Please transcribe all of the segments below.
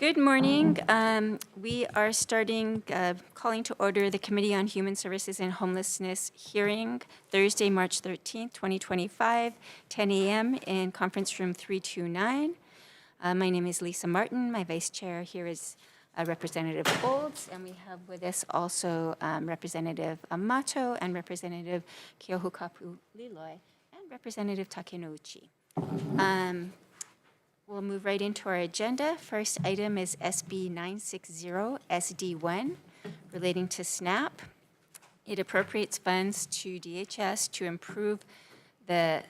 Good morning. We are starting, calling to order the Committee on Human Services and Homelessness hearing Thursday, March 13th, 2025, 10 a.m. in conference room 329. My name is Lisa Martin. My vice chair here is Representative Olds, and we have with us also Representative Amato and Representative Keohukapu Liloy and Representative Takenouchi. We'll move right into our agenda. First item is SB 960 SD1 relating to SNAP. It appropriates funds to DHS to improve the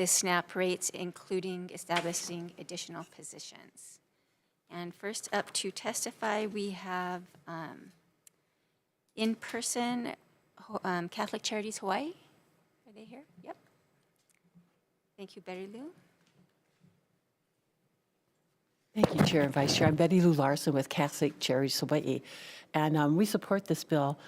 SNAP rates, including establishing additional positions. And first up to testify, we have in person Catholic Charities Hawaii. Are they here? Yep. Thank you, Betty Lou. Thank you, Chair and Vice Chair. I'm Betty Lou Larson with Catholic Charities Hawaii, and we support this bill.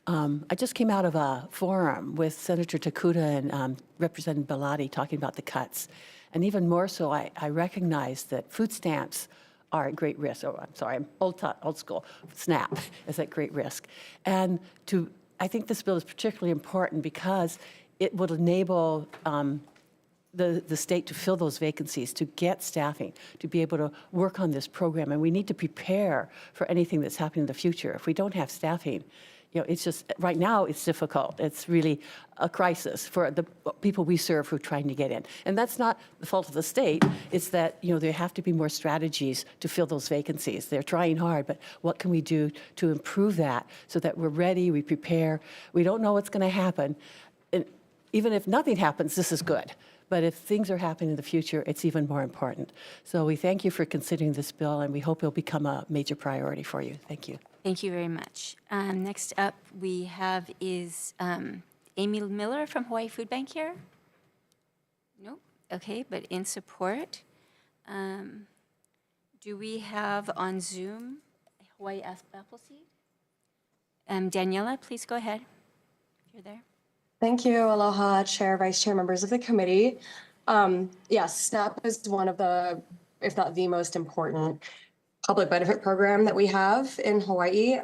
I just came out of a forum with Senator Takuta and Representative Belatti talking about the cuts. And even more so, I recognize that food stamps are at great risk. Oh, I'm sorry, I'm old school. SNAP is at great risk. And I think this bill is particularly important because it would enable the state to fill those vacancies, to get staffing, to be able to work on this program. And we need to prepare for anything that's happening in the future. If we don't have staffing, it's just, right now it's difficult. It's really a crisis for the people we serve who are trying to get in. And that's not the fault of the state. It's that, there have to be more strategies to fill those vacancies. They're trying hard, but what can we do to improve that so that we're ready, we prepare. We don't know what's going to happen. And even if nothing happens, this is good. But if things are happening in the future, it's even more important. So we thank you for considering this bill, and we hope it'll become a major priority for you. Thank you. Thank you very much. Next up we have is Amy Miller from Hawaii Food Bank here? Nope. Okay, but in support. Do we have on Zoom Hawaii Appleseed? Daniela, please go ahead if you're there. Thank you. Aloha, Chair, Vice Chair, members of the committee. Yes, SNAP is one of the, if not the most important public benefit program that we have in Hawaii.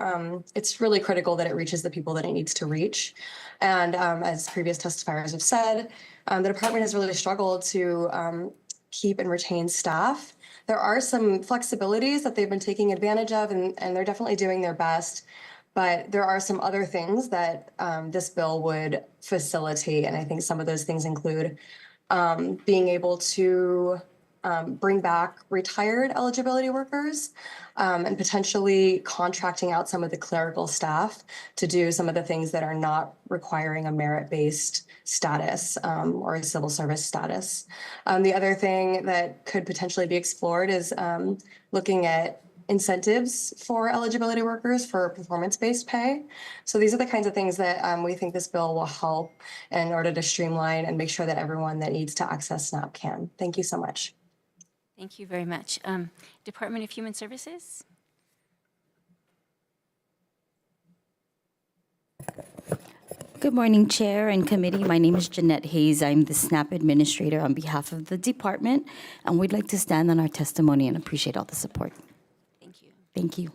It's really critical that it reaches the people that it needs to reach. And as previous testifiers have said, the department has really struggled to keep and retain staff. There are some flexibilities that they've been taking advantage of, and they're definitely doing their best. But there are some other things that this bill would facilitate, and I think some of those things include being able to bring back retired eligibility workers and potentially contracting out some of the clerical staff to do some of the things that are not requiring a merit-based status or a civil service status. The other thing that could potentially be explored is looking at incentives for eligibility workers for performance-based pay. So these are the kinds of things that we think this bill will help in order to streamline and make sure that everyone that needs to access SNAP can. Thank you so much. Thank you very much. Department of Human Services? Good morning, Chair and Committee. My name is Jeanette Hayes. I'm the SNAP Administrator on behalf of the department, and we'd like to stand on our testimony and appreciate all the support. Thank you.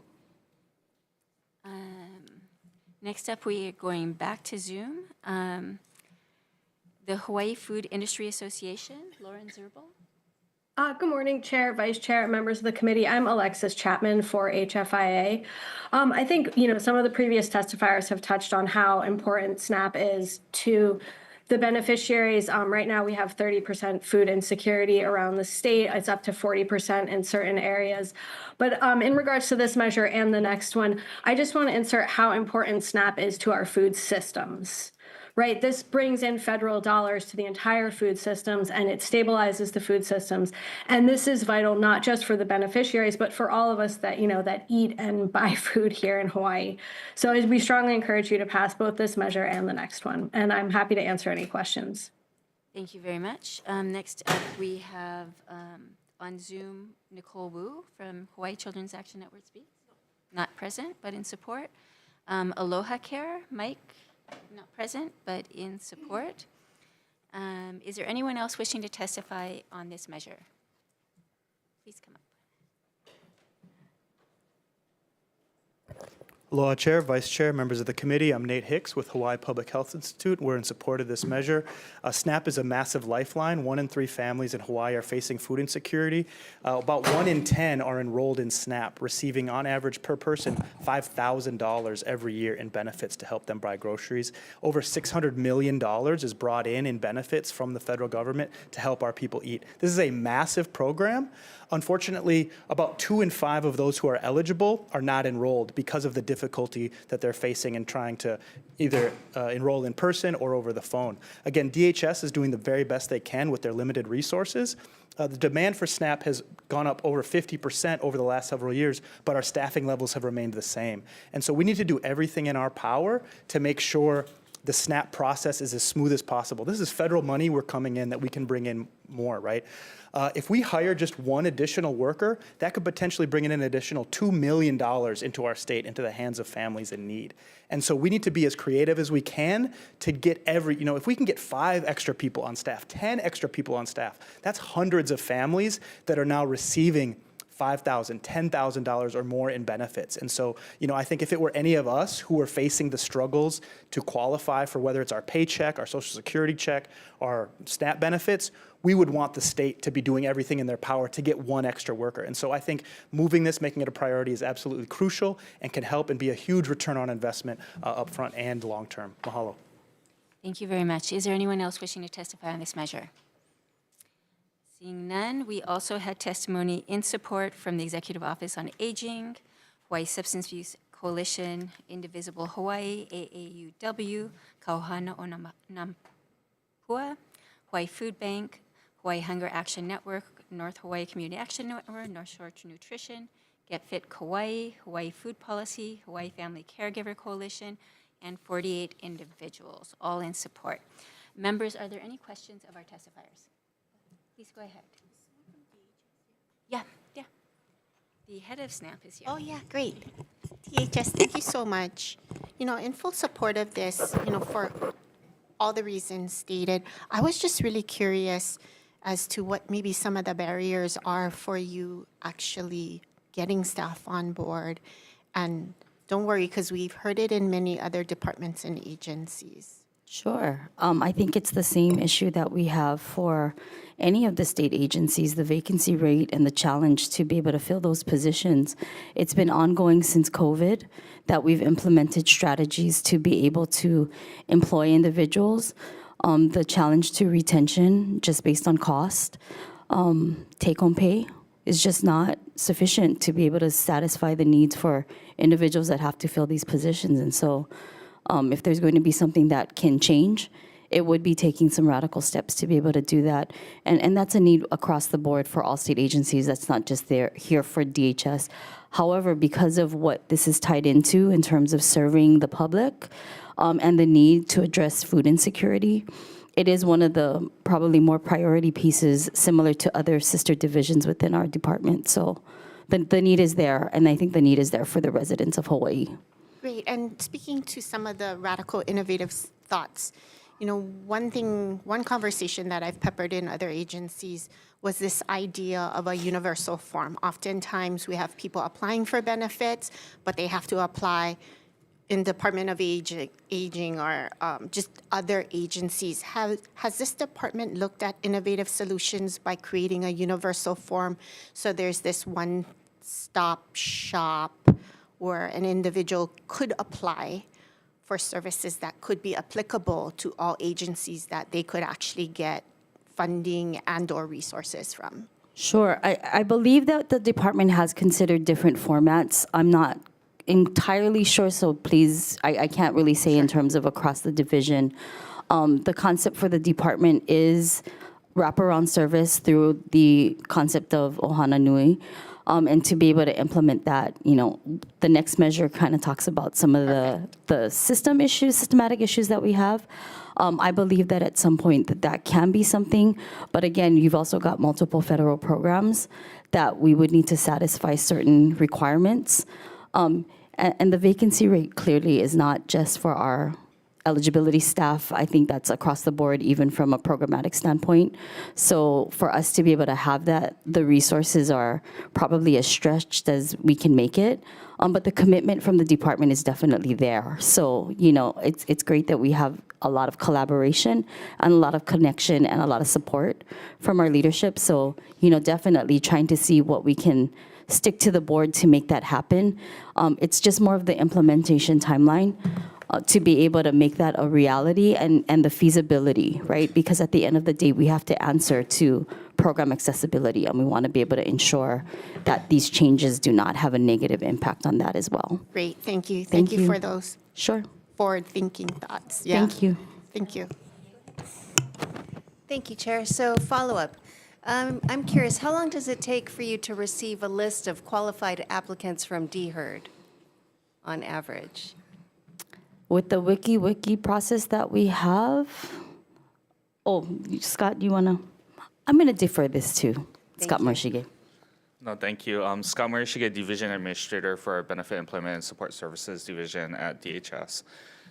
Next up, we are going back to Zoom. The Hawaii Food Industry Association, Lauren Zerbel. Good morning, Chair, Vice Chair, members of the committee. I'm Alexis Chapman for HFIA. I think, some of the previous testifiers have touched on how important SNAP is to the beneficiaries. Right now we have 30% food insecurity around the state. It's up to 40% in certain areas. But in regards to this measure and the next one, I just want to insert how important SNAP is to our food systems. Right, this brings in federal dollars to the entire food systems, and it stabilizes the food systems. And this is vital not just for the beneficiaries, but for all of us that that eat and buy food here in Hawaii. So we strongly encourage you to pass both this measure and the next one. And I'm happy to answer any questions. Thank you very much. Next up, we have on Zoom Nicole Wu from Hawaii Children's Action Network Speaks. Not present, but in support. Aloha Care, Mike. Not present, but in support. Is there anyone else wishing to testify on this measure? Please come up. Aloha Chair, Vice Chair, members of the committee. I'm Nate Hicks with Hawaii Public Health Institute. We're in support of this measure. SNAP is a massive lifeline. 1 in 3 families in Hawaii are facing food insecurity. About 1 in 10 are enrolled in SNAP, receiving on average per person $5,000 every year in benefits to help them buy groceries. Over $600 million is brought in benefits from the federal government to help our people eat. This is a massive program. Unfortunately, about 2 in 5 of those who are eligible are not enrolled because of the difficulty that they're facing in trying to either enroll in person or over the phone. Again, DHS is doing the very best they can with their limited resources. The demand for SNAP has gone up over 50% over the last several years, but our staffing levels have remained the same. And so we need to do everything in our power to make sure the SNAP process is as smooth as possible. This is federal money we're coming in that we can bring in more, right? If we hire just 1 additional worker, that could potentially bring in an additional $2 million into our state, into the hands of families in need. And so we need to be as creative as we can to get if we can get 5 extra people on staff, 10 extra people on staff, that's hundreds of families that are now receiving $5,000, $10,000 or more in benefits. And so, I think if it were any of us who are facing the struggles to qualify for whether it's our paycheck, our Social Security check, our SNAP benefits, we would want the state to be doing everything in their power to get 1 extra worker. And so I think moving this, making it a priority is absolutely crucial and can help and be a huge return on investment upfront and long-term. Mahalo. Thank you very much. Is there anyone else wishing to testify on this measure? Seeing none, we also had testimony in support from the Executive Office on Aging, Hawaii Substance Use Coalition, Indivisible Hawaii, AAUW, Kauhana o Nampua, Hawaii Food Bank, Hawaii Hunger Action Network, North Hawaii Community Action Network, North Shore Nutrition, Get Fit Kauai, Hawaii Food Policy, Hawaii Family Caregiver Coalition, and 48 individuals, all in support. Members, are there any questions of our testifiers? Please go ahead. Yeah. The head of SNAP is here. Oh, yeah, great. DHS, thank you so much. In full support of this, for all the reasons stated, I was just really curious as to what maybe some of the barriers are for you actually getting staff on board. And don't worry, because we've heard it in many other departments and agencies. Sure. I think it's the same issue that we have for any of the state agencies, the vacancy rate and the challenge to be able to fill those positions. It's been ongoing since COVID that we've implemented strategies to be able to employ individuals. The challenge to retention, just based on cost, take-home pay is just not sufficient to be able to satisfy the needs for individuals that have to fill these positions. And so if there's going to be something that can change, it would be taking some radical steps to be able to do that. And that's a need across the board for all state agencies. That's not just here for DHS. However, because of what this is tied into in terms of serving the public and the need to address food insecurity, it is one of the probably more priority pieces similar to other sister divisions within our department. So the need is there, and I think the need is there for the residents of Hawaii. Great. And speaking to some of the radical, innovative thoughts, one conversation that I've peppered in other agencies was this idea of a universal form. Oftentimes, we have people applying for benefits, but they have to apply in Department of Aging or just other agencies. Has this department looked at innovative solutions by creating a universal form so there's this one-stop shop where an individual could apply for services that could be applicable to all agencies that they could actually get funding and or resources from? Sure. I believe that the department has considered different formats. I'm not entirely sure, so please, I can't really say in terms of across the division. The concept for the department is wraparound service through the concept of Ohana Nui. And to be able to implement that, the next measure kind of talks about some of the systematic issues that we have. I believe that at some point that can be something. But again, you've also got multiple federal programs that we would need to satisfy certain requirements. And the vacancy rate clearly is not just for our eligibility staff. I think that's across the board, even from a programmatic standpoint. So for us to be able to have that, the resources are probably as stretched as we can make it. But the commitment from the department is definitely there. So, it's great that we have a lot of collaboration and a lot of connection and a lot of support from our leadership. So, definitely trying to see what we can stick to the board to make that happen. It's just more of the implementation timeline to be able to make that a reality and the feasibility, right? Because at the end of the day, we have to answer to program accessibility, and we want to be able to ensure that these changes do not have a negative impact on that as well. Great, thank you. Thank Thank you you. for those Sure. forward-thinking thoughts. Yeah. Thank you. Thank you. Thank you, Chair. So follow-up. I'm curious, how long does it take for you to receive a list of qualified applicants from DHERD on average? With the wiki process that we have, Scott, you want to? I'm going to defer this to Scott Marshige. No, thank you. Scott Marishige, Division Administrator for Benefit Employment and Support Services Division at DHS.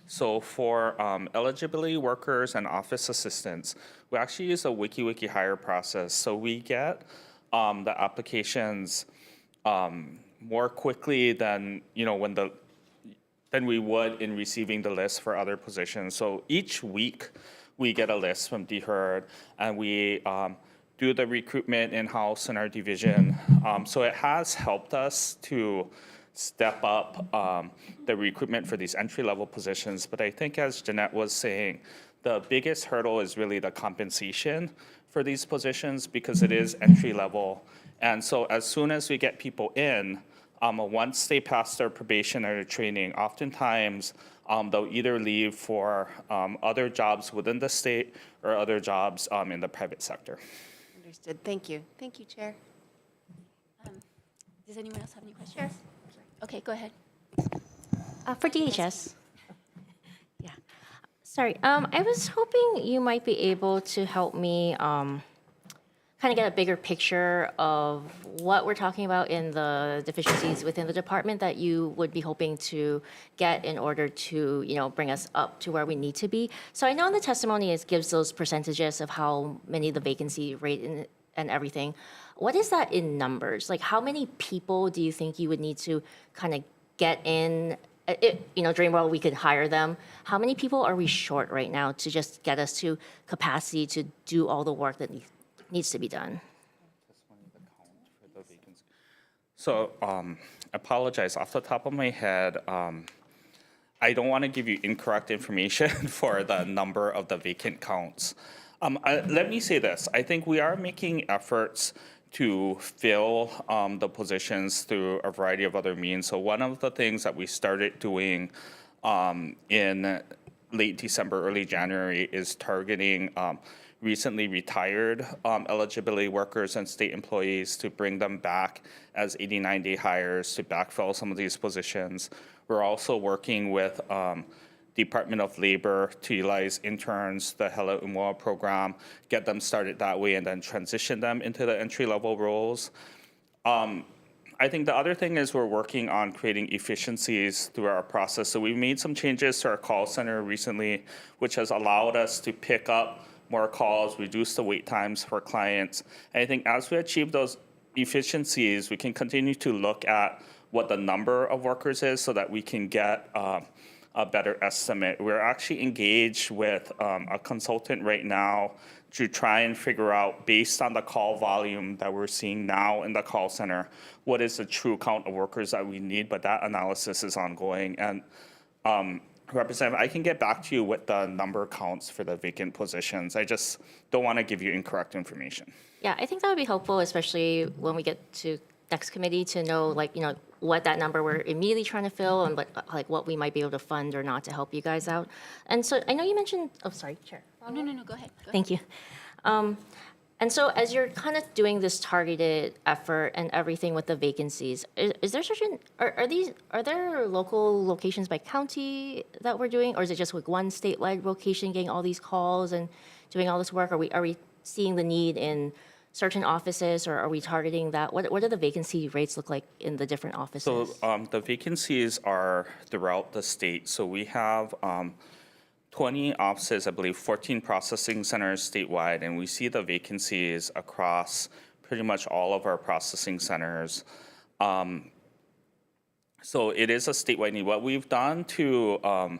So for eligibility workers and office assistants, we actually use a wiki hire process. So we get the applications more quickly than than we would in receiving the list for other positions. So each week we get a list from DHERD, and we do the recruitment in-house in our division. So it has helped us to step up the recruitment for these entry-level positions. But I think, as Jeanette was saying, the biggest hurdle is really the compensation for these positions, because it is entry-level. And so as soon as we get people in, once they pass their probationary training, oftentimes they'll either leave for other jobs within the state or other jobs in the private sector. Understood. Thank you. Thank you, Chair. Does anyone else have any questions? Okay, go ahead. For DHS. Yeah. Sorry, I was hoping you might be able to help me kind of get a bigger picture of what we're talking about in the deficiencies within the department that you would be hoping to get in order to, bring us up to where we need to be. So I know in the testimony it gives those percentages of how many the vacancy rate and everything. What is that in numbers? Like, how many people do you think you would need to kind of get in? Dream world, we could hire them. How many people are we short right now to just get us to capacity to do all the work that needs to be done? So apologize, off the top of my head, I don't want to give you incorrect information for the number of the vacant counts. Let me say this, I think we are making efforts to fill the positions through a variety of other means. So one of the things that we started doing in late December, early January is targeting recently retired eligibility workers and state employees to bring them back as 89-day hires to backfill some of these positions. We're also working with Department of Labor to utilize interns, the Hela Umoa program, get them started that way, and then transition them into the entry-level roles. I think the other thing is we're working on creating efficiencies through our process. So we've made some changes to our call center recently, which has allowed us to pick up more calls, reduce the wait times for clients. And I think as we achieve those efficiencies, we can continue to look at what the number of workers is so that we can get a better estimate. We're actually engaged with a consultant right now to try and figure out, based on the call volume that we're seeing now in the call center, what is the true count of workers that we need, but that analysis is ongoing. And Representative, I can get back to you with the number counts for the vacant positions. I just don't want to give you incorrect information. Yeah, I think that would be helpful, especially when we get to next committee, to know, what that number we're immediately trying to fill and what we might be able to fund or not to help you guys out. And so I know you mentioned, sorry, Chair. No, go ahead. Thank you. And so as you're kind of doing this targeted effort and everything with the vacancies, is there are there local locations by county that we're doing, or is it just with one statewide location getting all these calls and doing all this work? Are we seeing the need in certain offices, or are we targeting that? What do the vacancy rates look like in the different offices? So the vacancies are throughout the state. So we have 20 offices, I believe 14 processing centers statewide, and we see the vacancies across pretty much all of our processing centers. So it is a statewide need. What we've done to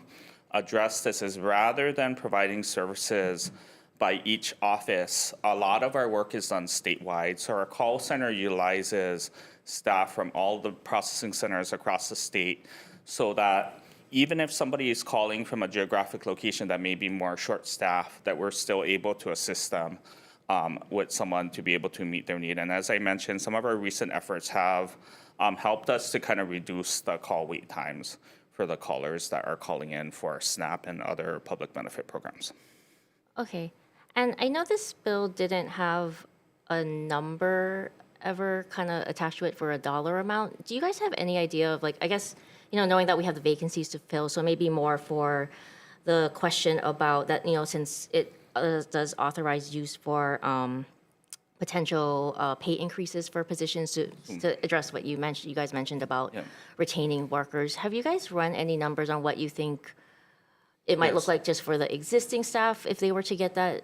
address this is rather than providing services by each office, a lot of our work is done statewide. So our call center utilizes staff from all the processing centers across the state so that even if somebody is calling from a geographic location that may be more short-staffed, that we're still able to assist them with someone to be able to meet their need. And as I mentioned, some of our recent efforts have helped us to kind of reduce the call wait times for the callers that are calling in for SNAP and other public benefit programs. Okay. And I know this bill didn't have a number ever kind of attached to it for a dollar amount. Do you guys have any idea of, like, I guess, knowing that we have the vacancies to fill, so maybe more for the question about that, since it does authorize use for potential pay increases for positions to address what you guys mentioned about retaining workers. Have you guys run any numbers on what you think it might look like just for the existing staff if they were to get that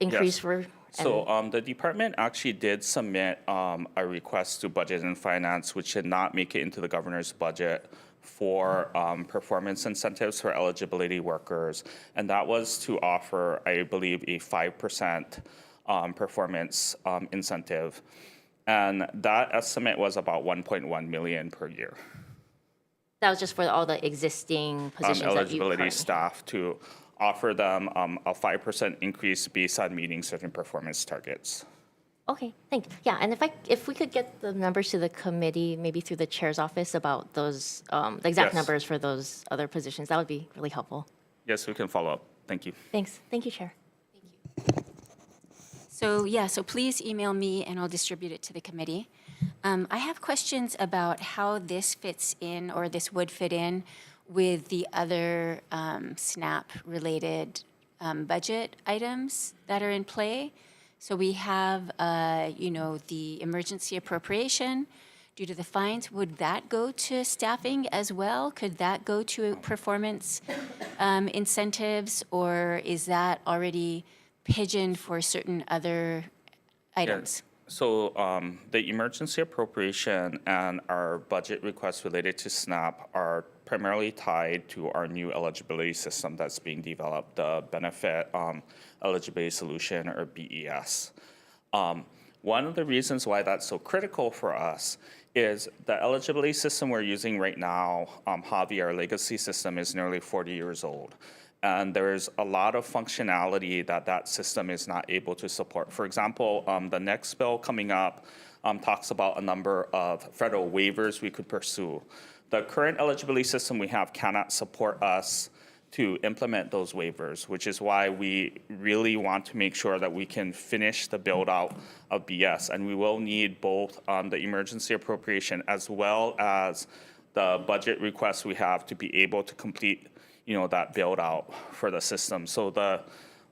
increase for? So the department actually did submit a request to Budget and Finance, which did not make it into the governor's budget, for performance incentives for eligibility workers. And that was to offer, I believe, a 5% performance incentive. And that estimate was about 1.1 million per year. That was just for all the existing positions that you Eligibility currently staff to offer them a 5% increase based on meeting certain performance targets. Okay, thank you. Yeah, and if we could get the numbers to the committee, maybe through the chair's office about those, the exact numbers for those other positions, that would be really helpful. Yes, we can follow up. Thank you. Thanks. Thank you, Chair. So please email me and I'll distribute it to the committee. I have questions about how this fits in, or this would fit in, with the other SNAP-related budget items that are in play. So we have, the emergency appropriation due to the fines. Would that go to staffing as well? Could that go to performance incentives, or is that already pigeoned for certain other items? So the emergency appropriation and our budget requests related to SNAP are primarily tied to our new eligibility system that's being developed, the Benefit Eligibility Solution, or BES. One of the reasons why that's so critical for us is the eligibility system we're using right now, Javi, our legacy system, is nearly 40 years old. And there's a lot of functionality that system is not able to support. For example, the next bill coming up talks about a number of federal waivers we could pursue. The current eligibility system we have cannot support us to implement those waivers, which is why we really want to make sure that we can finish the build out of BS. And we will need both the emergency appropriation as well as the budget requests we have to be able to complete that build out for the system. So the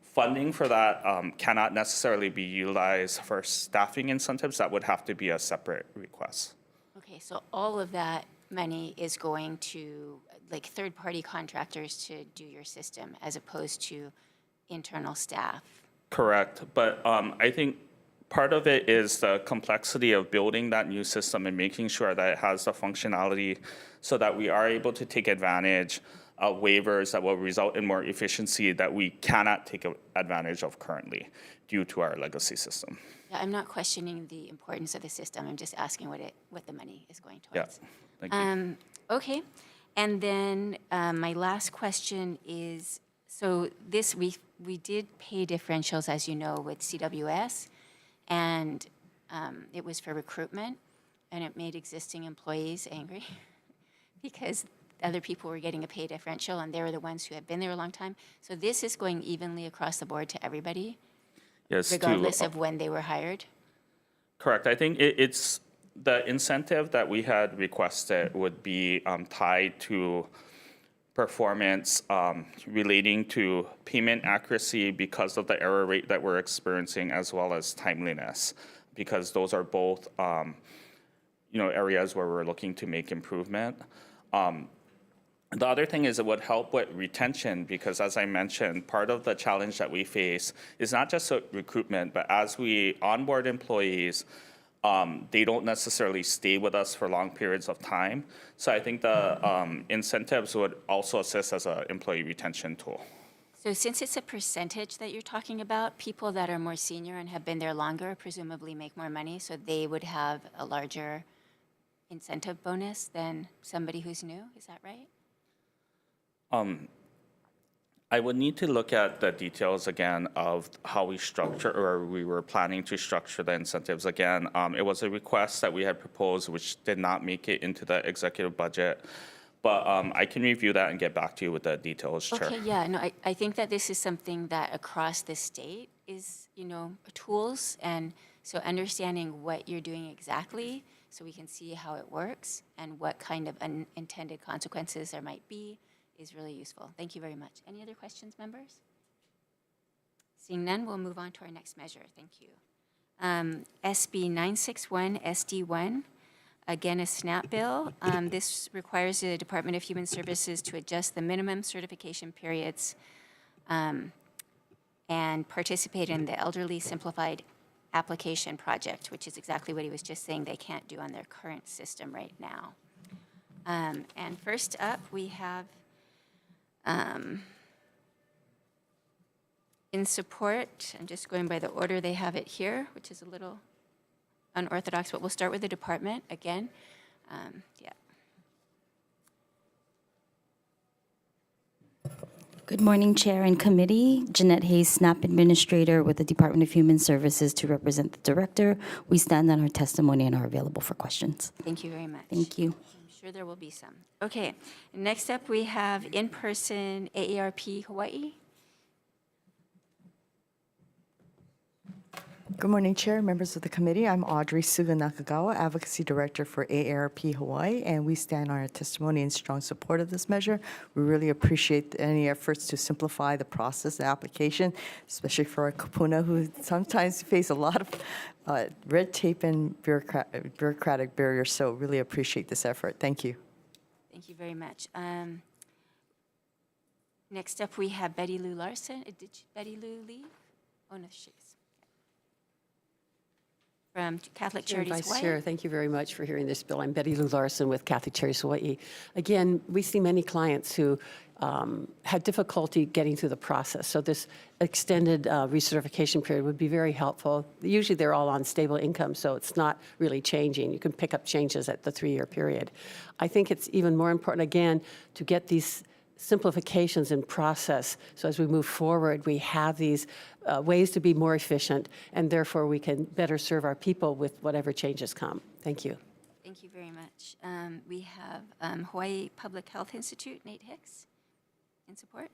funding for that cannot necessarily be utilized for staffing incentives. That would have to be a separate request. Okay, so all of that money is going to like third-party contractors to do your system as opposed to internal staff? Correct, but I think part of it is the complexity of building that new system and making sure that it has the functionality so that we are able to take advantage of waivers that will result in more efficiency that we cannot take advantage of currently due to our legacy system. Yeah, I'm not questioning the importance of the system. I'm just asking what the money is going towards. Yeah, thank you. Okay, and then my last question is, so this week we did pay differentials, as you know, with CWS, and it was for recruitment, and it made existing employees angry because other people were getting a pay differential, and they were the ones who had been there a long time. So this is going evenly across the board to everybody, Yes, regardless of when they were hired? Correct. I think it's the incentive that we had requested would be tied to performance relating to payment accuracy because of the error rate that we're experiencing, as well as timeliness, because those are both areas where we're looking to make improvement. The other thing is it would help with retention because, as I mentioned, part of the challenge that we face is not just recruitment, but as we onboard employees, they don't necessarily stay with us for long periods of time. So I think the incentives would also assist as an employee retention tool. So since it's a percentage that you're talking about, people that are more senior and have been there longer presumably make more money, so they would have a larger incentive bonus than somebody who's new, is that right? I would need to look at the details again of how we structure, or we were planning to structure the incentives again. It was a request that we had proposed, which did not make it into the executive budget. But I can review that and get back to you with the details, Chair. Okay, yeah, no, I think that this is something that across the state is, tools, and so understanding what you're doing exactly so we can see how it works and what kind of unintended consequences there might be is really useful. Thank you very much. Any other questions, members? Seeing none, we'll move on to our next measure. Thank you. SB 961 SD1, again, a SNAP bill. This requires the Department of Human Services to adjust the minimum certification periods and participate in the Elderly Simplified Application Project, which is exactly what he was just saying they can't do on their current system right now. And first up, we have in support, I'm just going by the order they have it here, which is a little unorthodox, but we'll start with the department again. Yeah. Good morning, Chair and Committee. Jeanette Hayes, SNAP Administrator with the Department of Human Services to represent the Director. We stand on our testimony and are available for questions. Thank you very much. Thank you. I'm sure there will be some. Okay, next up we have in-person AARP Hawaii. Good morning, Chair, members of the committee. I'm Audrey Suga Nakagawa, Advocacy Director for AARP Hawaii, and we stand on our testimony in strong support of this measure. We really appreciate any efforts to simplify the process and application, especially for our kupuna, who sometimes face a lot of red tape and bureaucratic barriers, so really appreciate this effort. Thank you. Thank you very much. Next up we have Betty Lou Larson. Did Betty Lou leave? Oh, no, she's from Catholic Chair and Charities Vice Hawaii. Chair, thank you very much for hearing this bill. I'm Betty Lou Larson with Catholic Charities Hawaii. Again, we see many clients who had difficulty getting through the process. So this extended recertification period would be very helpful. Usually they're all on stable income, so it's not really changing. You can pick up changes at the 3-year period. I think it's even more important, again, to get these simplifications in process. So as we move forward, we have these ways to be more efficient, and therefore we can better serve our people with whatever changes come. Thank you. Thank you very much. We have Hawaii Public Health Institute, Nate Hicks, in support.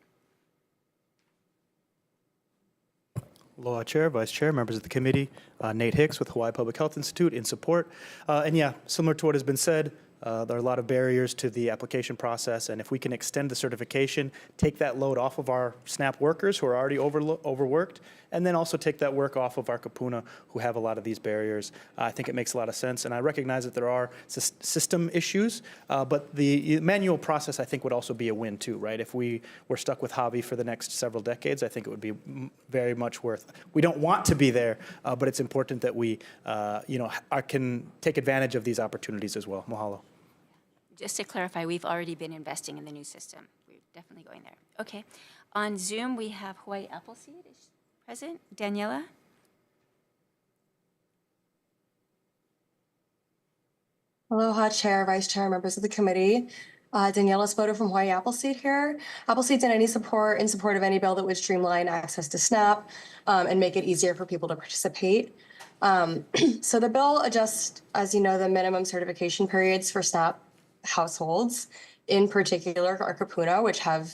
Aloha, Chair, Vice Chair, members of the committee. Nate Hicks with Hawaii Public Health Institute in support. And yeah, similar to what has been said, there are a lot of barriers to the application process, and if we can extend the certification, take that load off of our SNAP workers who are already overworked, and then also take that work off of our kapuna who have a lot of these barriers, I think it makes a lot of sense. And I recognize that there are system issues, but the manual process I think would also be a win too, right? If we were stuck with hobby for the next several decades, I think it would be very much worth. We don't want to be there, but it's important that we, can take advantage of these opportunities as well. Mahalo. Just to clarify, we've already been investing in the new system. We're definitely going there. Okay. On Zoom, we have Hawaii Appleseed is present. Daniela? Aloha, Chair, Vice Chair, members of the committee. Daniela Spoda from Hawaii Appleseed here. Appleseed's in support of any bill that would streamline access to SNAP and make it easier for people to participate. So the bill adjusts, as you know, the minimum certification periods for SNAP households, in particular our kapuna, which have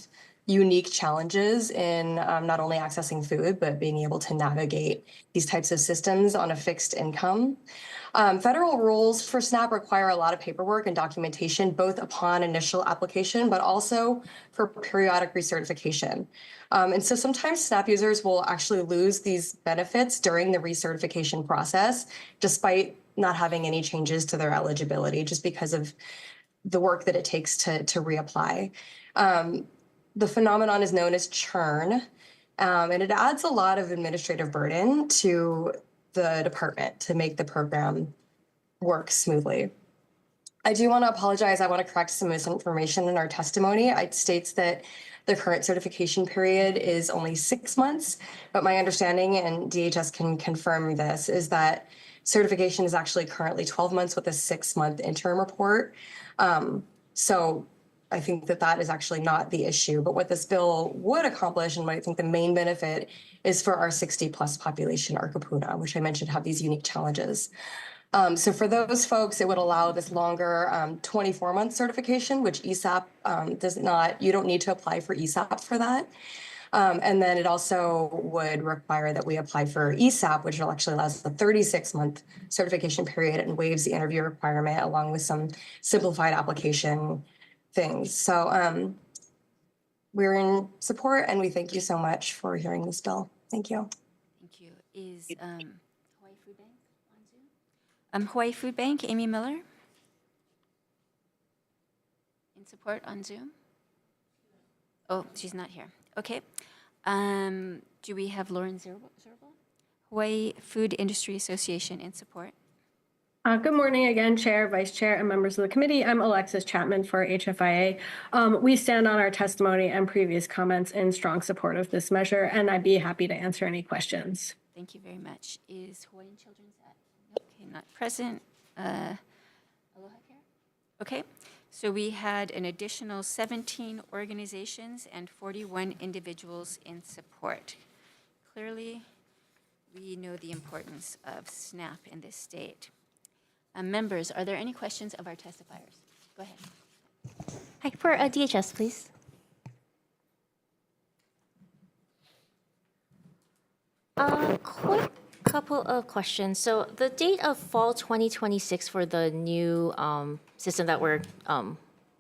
unique challenges in not only accessing food, but being able to navigate these types of systems on a fixed income. Federal rules for SNAP require a lot of paperwork and documentation, both upon initial application, but also for periodic recertification. And so sometimes SNAP users will actually lose these benefits during the recertification process, despite not having any changes to their eligibility, just because of the work that it takes to reapply. The phenomenon is known as churn, and it adds a lot of administrative burden to the department to make the program work smoothly. I do want to apologize. I want to correct some misinformation in our testimony. It states that the current certification period is only 6 months, but my understanding, and DHS can confirm this, is that certification is actually currently 12 months with a 6-month interim report. So I think that that is actually not the issue. But what this bill would accomplish, and what I think the main benefit is for our 60+ population, our Kapuna, which I mentioned have these unique challenges. So for those folks, it would allow this longer 24-month certification, which ESAP does not, you don't need to apply for ESAP for that. And then it also would require that we apply for ESAP, which actually allows the 36-month certification period and waives the interview requirement along with some simplified application things. So we're in support, and we thank you so much for hearing this bill. Thank you. Thank you. Is Hawaii Food Bank on Zoom? Hawaii Food Bank, Amy Miller? In support on Zoom? Oh, she's not here. Okay. Do we have Lauren Zerbel? Hawaii Food Industry Association in support. Good morning again, Chair, Vice Chair, and members of the committee. I'm Alexis Chapman for HFIA. We stand on our testimony and previous comments in strong support of this measure, and I'd be happy to answer any questions. Thank you very much. Is Hawaiian Children's okay, not present. Aloha Care? Okay. So we had an additional 17 organizations and 41 individuals in support. Clearly, we know the importance of SNAP in this state. Members, are there any questions of our testifiers? Go ahead. Hi, for DHS, please. Quick couple of questions. So the date of fall 2026 for the new system that we're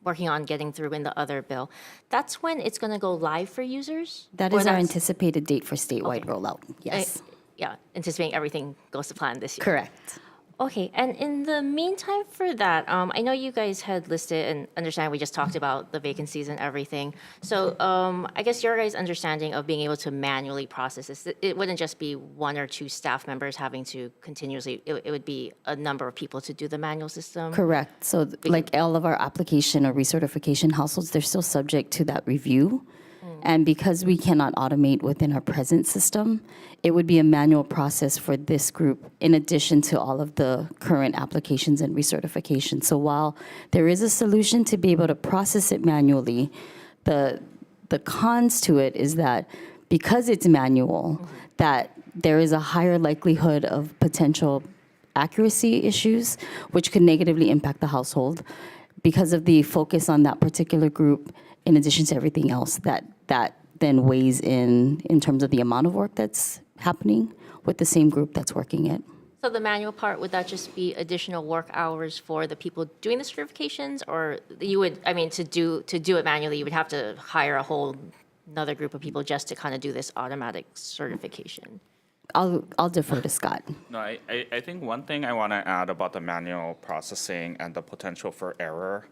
working on getting through in the other bill, that's when it's going to go live for users? That Or is our that's- anticipated date for statewide Okay. rollout. Yes, Yeah, anticipating everything goes to plan this year. correct. Okay, and in the meantime for that, I know you guys had listed and understand we just talked about the vacancies and everything. So I guess your guys' understanding of being able to manually process this, it wouldn't just be 1 or 2 staff members having to continuously, it would be a number of people to do the manual system? Correct. So like all of our application or recertification households, they're still subject to that review. And because we cannot automate within our present system, it would be a manual process for this group in addition to all of the current applications and recertification. So while there is a solution to be able to process it manually, the cons to it is that because it's manual, that there is a higher likelihood of potential accuracy issues, which could negatively impact the household because of the focus on that particular group, in addition to everything else that then weighs in terms of the amount of work that's happening with the same group that's working it. So the manual part, would that just be additional work hours for the people doing the certifications? Or you would, I mean, to do it manually, you would have to hire a whole another group of people just to kind of do this automatic certification? I'll defer to Scott. No, I think one thing I want to add about the manual processing and the potential for error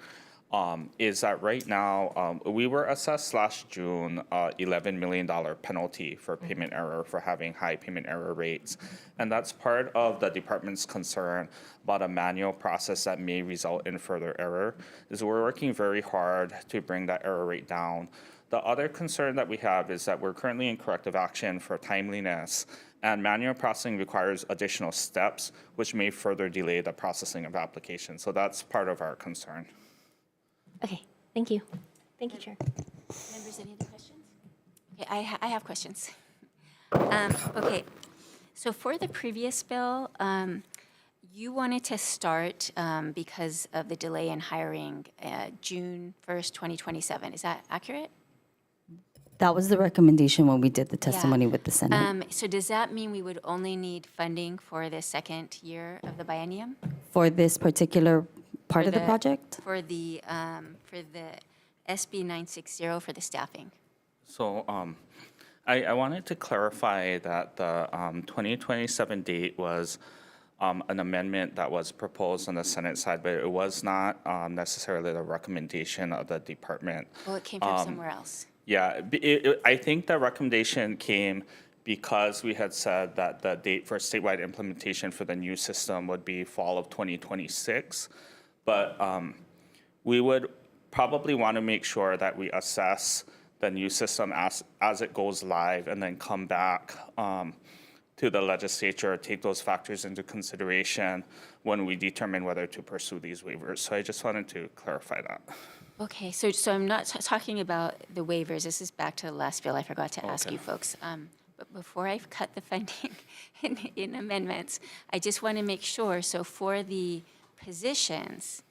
is that right now, we were assessed last June $11 million penalty for payment error for having high payment error rates. And that's part of the department's concern about a manual process that may result in further error, is we're working very hard to bring that error rate down. The other concern that we have is that we're currently in corrective action for timeliness, and manual processing requires additional steps, which may further delay the processing of applications. So that's part of our concern. Okay, thank you. Thank you, Chair. Members, any other questions? Okay, I have questions. Okay, so for the previous bill, you wanted to start because of the delay in hiring June 1st, 2027. Is that accurate? That was the recommendation when we did the testimony with the Senate. So does that mean we would only need funding for the second year of the biennium? For this particular part For of the project? For the SB 960 for the staffing. So I wanted to clarify that the 2027 date was an amendment that was proposed on the Senate side, but it was not necessarily the recommendation of the department. Well, it came from somewhere else. Yeah, I think the recommendation came because we had said that the date for statewide implementation for the new system would be fall of 2026. But we would probably want to make sure that we assess the new system as it goes live and then come back to the legislature, take those factors into consideration when we determine whether to pursue these waivers. So I just wanted to clarify that. Okay, so I'm not talking about the waivers. This is back to the last bill. I forgot to ask you folks. But before I cut the funding in amendments, I just want to make sure. So for the positions,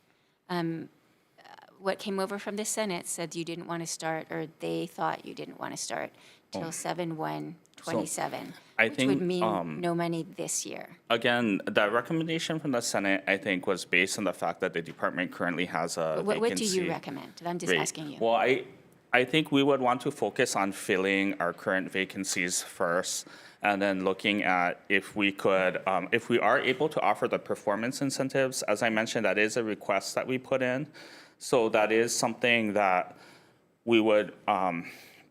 what came over from the Senate said you didn't want to start, or they thought you didn't want to start till 7/1/27, I which think, would mean no money this year. Again, the recommendation from the Senate, I think, was based on the fact that the department currently has a vacancy. What do you recommend? I'm just rate. asking you. Well, I think we would want to focus on filling our current vacancies first, and then looking at if we could, if we are able to offer the performance incentives. As I mentioned, that is a request that we put in. So that is something that we would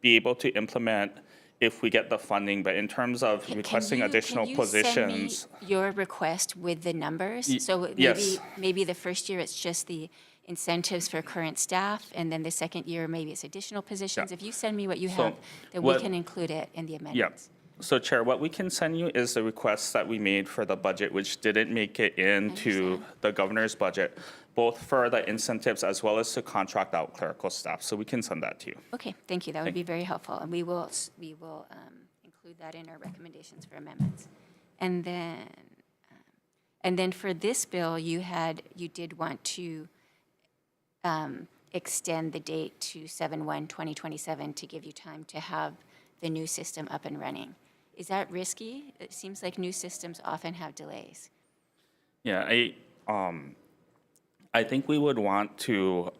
be able to implement if we get the funding. But in terms of requesting additional positions. Can you send me your request with the numbers? So yes. maybe the first year it's just the incentives for current staff, and then the second year maybe it's additional positions. Yeah. If you send me what you So have, then we what- can include it in the Yeah. amendments. So Chair, what we can send you is the requests that we made for the budget, which didn't make it into understand. the governor's budget, both for the incentives as well as to contract out clerical staff. So we can send that to you. Okay, thank you. That would be very helpful, and we will include that in our recommendations for amendments. And then for this bill, you did want to extend the date to 7/1/2027 to give you time to have the new system up and running. Is that risky? It seems like new systems often have delays. Yeah, I think we would want to,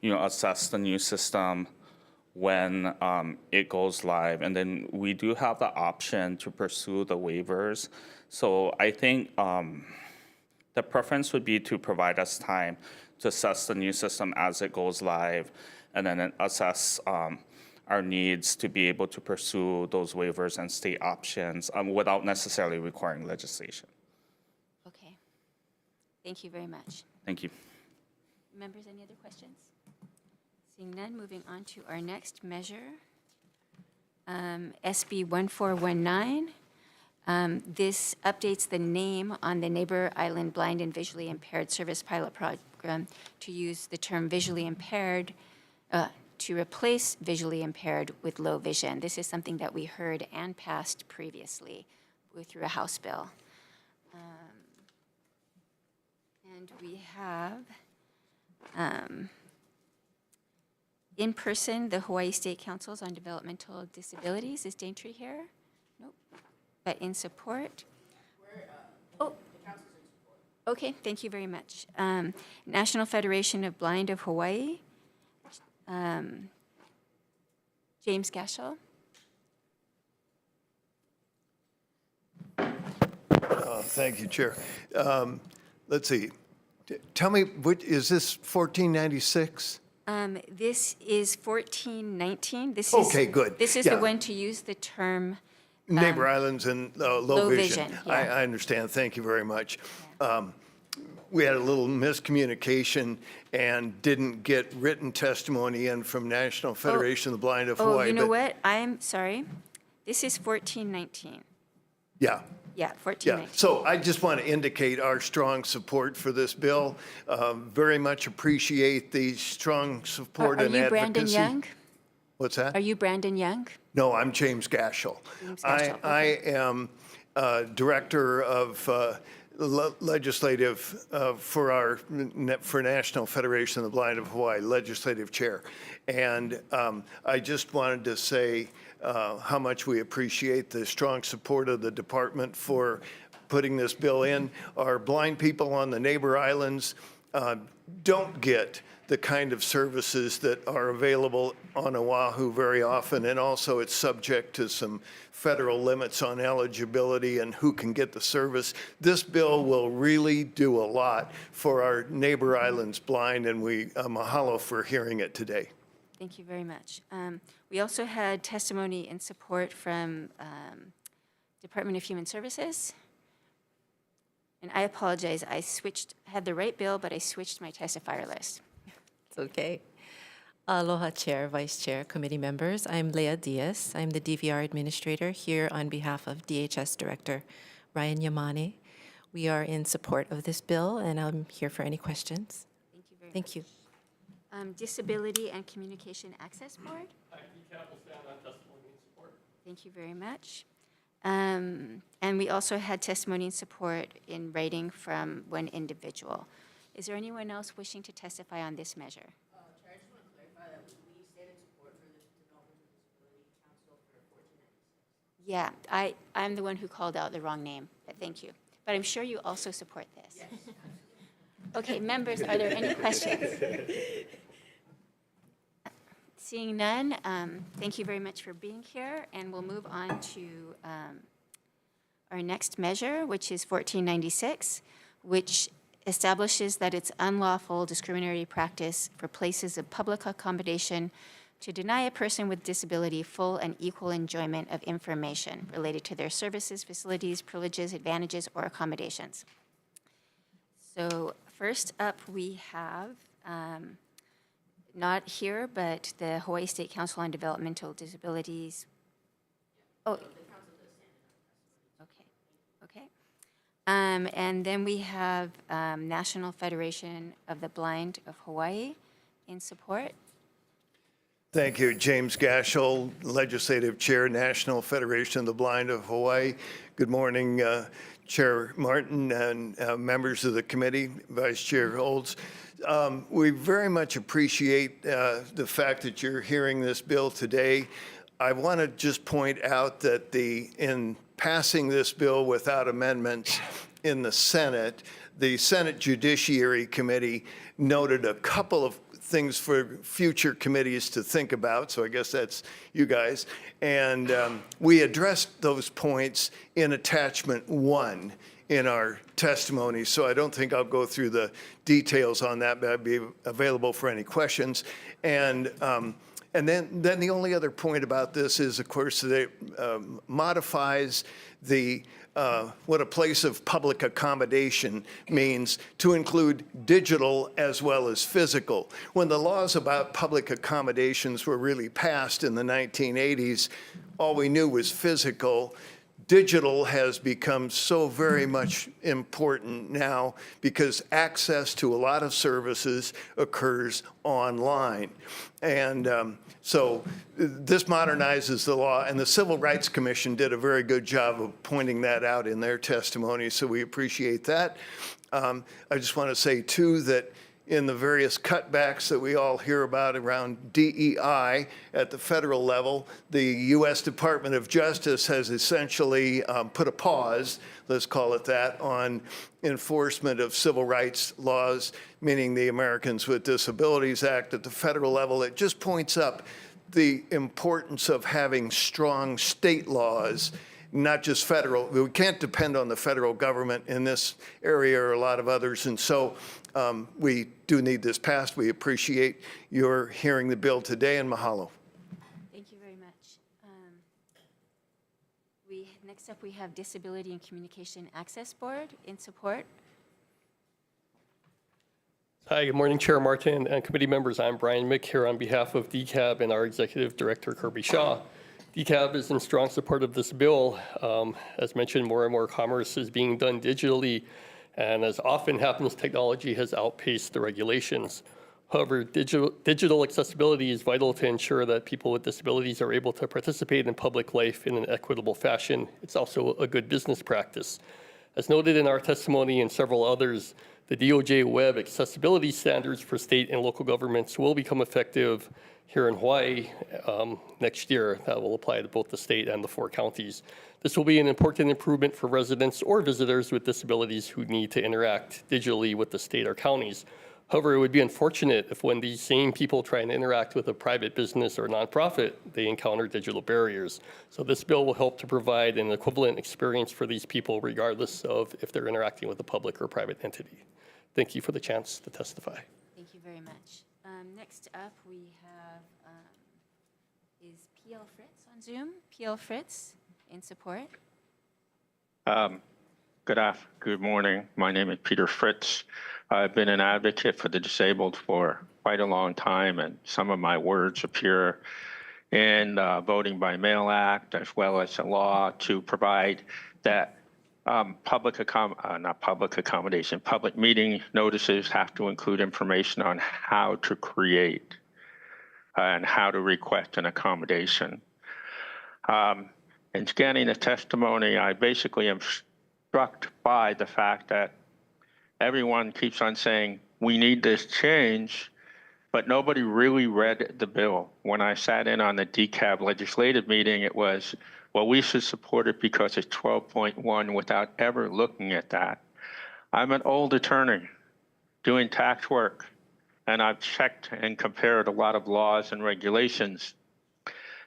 assess the new system when it goes live, and then we do have the option to pursue the waivers. So I think the preference would be to provide us time to assess the new system as it goes live, and then assess our needs to be able to pursue those waivers and state options without necessarily requiring legislation. Okay. Thank you very much. Thank you. Members, any other questions? Seeing none, moving on to our next measure, SB 1419. This updates the name on the Neighbor Island Blind and Visually Impaired Service Pilot Program to use the term visually impaired, to replace visually impaired with low vision. This is something that we heard and passed previously through a House bill. And we have, in person, the Hawaii State Councils on Developmental Disabilities. Is Daintree here? Nope. But in support? Oh. Okay, thank you very much. National Federation of Blind of Hawaii. James Gashel. Thank you, Chair. Let's see. Tell me, is this 1496? This is 1419. This is Okay, good. This is Yeah. the one to use the term. Neighbor islands and low low vision. vision, yeah. I understand. Thank you very much. We had a little miscommunication and didn't get written testimony in from National Federation of the Blind of Oh, Hawaii. you know but- what? I'm sorry. This is 1419. Yeah. Yeah, Yeah, 1419. so I just want to indicate our strong support for this bill. Very much appreciate the strong support Are and you advocacy. Brandon Young? What's that? Are you Brandon Young? No, I'm James Gashel. James Gashel, I am Director of Legislative for National Federation of the Blind of Hawaii, Legislative Chair. And I just wanted to say how much we appreciate the strong support of the department for putting this bill in. Our blind people on the neighbor islands don't get the kind of services that are available on Oahu very often, and also it's subject to some federal limits on eligibility and who can get the service. This bill will really do a lot for our neighbor islands blind, and we mahalo for hearing it today. Thank you very much. We also had testimony and support from Department of Human Services. And I apologize, I had the right bill, but I switched my testifier list. It's okay. Aloha Chair, Vice Chair, committee members. I'm Leah Diaz. I'm the DVR administrator here on behalf of DHS Director Ryan Yamane. We are in support of this bill, and I'm here for any questions. Thank you very much. Thank you. Disability and Communication Access Board. Thank you very much. And we also had testimony and support in writing from one individual. Is there anyone else wishing to testify on this measure? Chair, I just want to clarify that we stand in support for the Development of Disability Council for 1496. Yeah, I'm the one who called out the wrong name, but thank you. But I'm sure you also support this. Yes. Okay, members, are there any questions? Seeing none, thank you very much for being here, and we'll move on to our next measure, which is 1496, which establishes that it's unlawful discriminatory practice for places of public accommodation to deny a person with disability full and equal enjoyment of information related to their services, facilities, privileges, advantages, or accommodations. So first up, we have, not here, but the Hawaii State Council on Developmental Disabilities. Oh, okay. And then we have National Federation of the Blind of Hawaii in support. Thank you, James Gashel, Legislative Chair, National Federation of the Blind of Hawaii. Good morning, Chair Martin and members of the committee, Vice Chair Olds. We very much appreciate the fact that you're hearing this bill today. I want to just point out that in passing this bill without amendments in the Senate Judiciary Committee noted a couple of things for future committees to think about, so I guess that's you guys. And we addressed those points in attachment 1 in our testimony, so I don't think I'll go through the details on that, but I'd be available for any questions. And then the only other point about this is, of course, that it modifies what a place of public accommodation means to include digital as well as physical. When the laws about public accommodations were really passed in the 1980s, all we knew was physical. Digital has become so very much important now because access to a lot of services occurs online. And so this modernizes the law, and the Civil Rights Commission did a very good job of pointing that out in their testimony, so we appreciate that. I just want to say, too, that in the various cutbacks that we all hear about around DEI at the federal level, the U.S. Department of Justice has essentially put a pause, let's call it that, on enforcement of civil rights laws, meaning the Americans with Disabilities Act at the federal level. It just points up the importance of having strong state laws, not just federal. We can't depend on the federal government in this area or a lot of others. And so we do need this passed. We appreciate your hearing the bill today, and mahalo. Thank you very much. Next up, we have Disability and Communication Access Board in support. Hi, good morning, Chair Martin and committee members. I'm Brian Mick here on behalf of DCAB and our Executive Director, Kirby Shaw. DCAB is in strong support of this bill. As mentioned, more and more commerce is being done digitally, and as often happens, technology has outpaced the regulations. However, digital accessibility is vital to ensure that people with disabilities are able to participate in public life in an equitable fashion. It's also a good business practice. As noted in our testimony and several others, the DOJ Web accessibility standards for state and local governments will become effective here in Hawaii next year. That will apply to both the state and the 4 counties. This will be an important improvement for residents or visitors with disabilities who need to interact digitally with the state or counties. However, it would be unfortunate if when these same people try and interact with a private business or nonprofit, they encounter digital barriers. So this bill will help to provide an equivalent experience for these people regardless of if they're interacting with a public or private entity. Thank you for the chance to testify. Thank you very much. Next up, we have, is P.L. Fritz on Zoom? P.L. Fritz in support. Good morning. My name is Peter Fritz. I've been an advocate for the disabled for quite a long time, and some of my words appear in the Voting by Mail Act, as well as a law to provide that public meeting notices have to include information on how to create and how to request an accommodation. In scanning the testimony, I basically am struck by the fact that everyone keeps on saying, we need this change, but nobody really read the bill. When I sat in on the DCAB legislative meeting, it was, well, we should support it because it's 12.1 without ever looking at that. I'm an old attorney doing tax work, and I've checked and compared a lot of laws and regulations.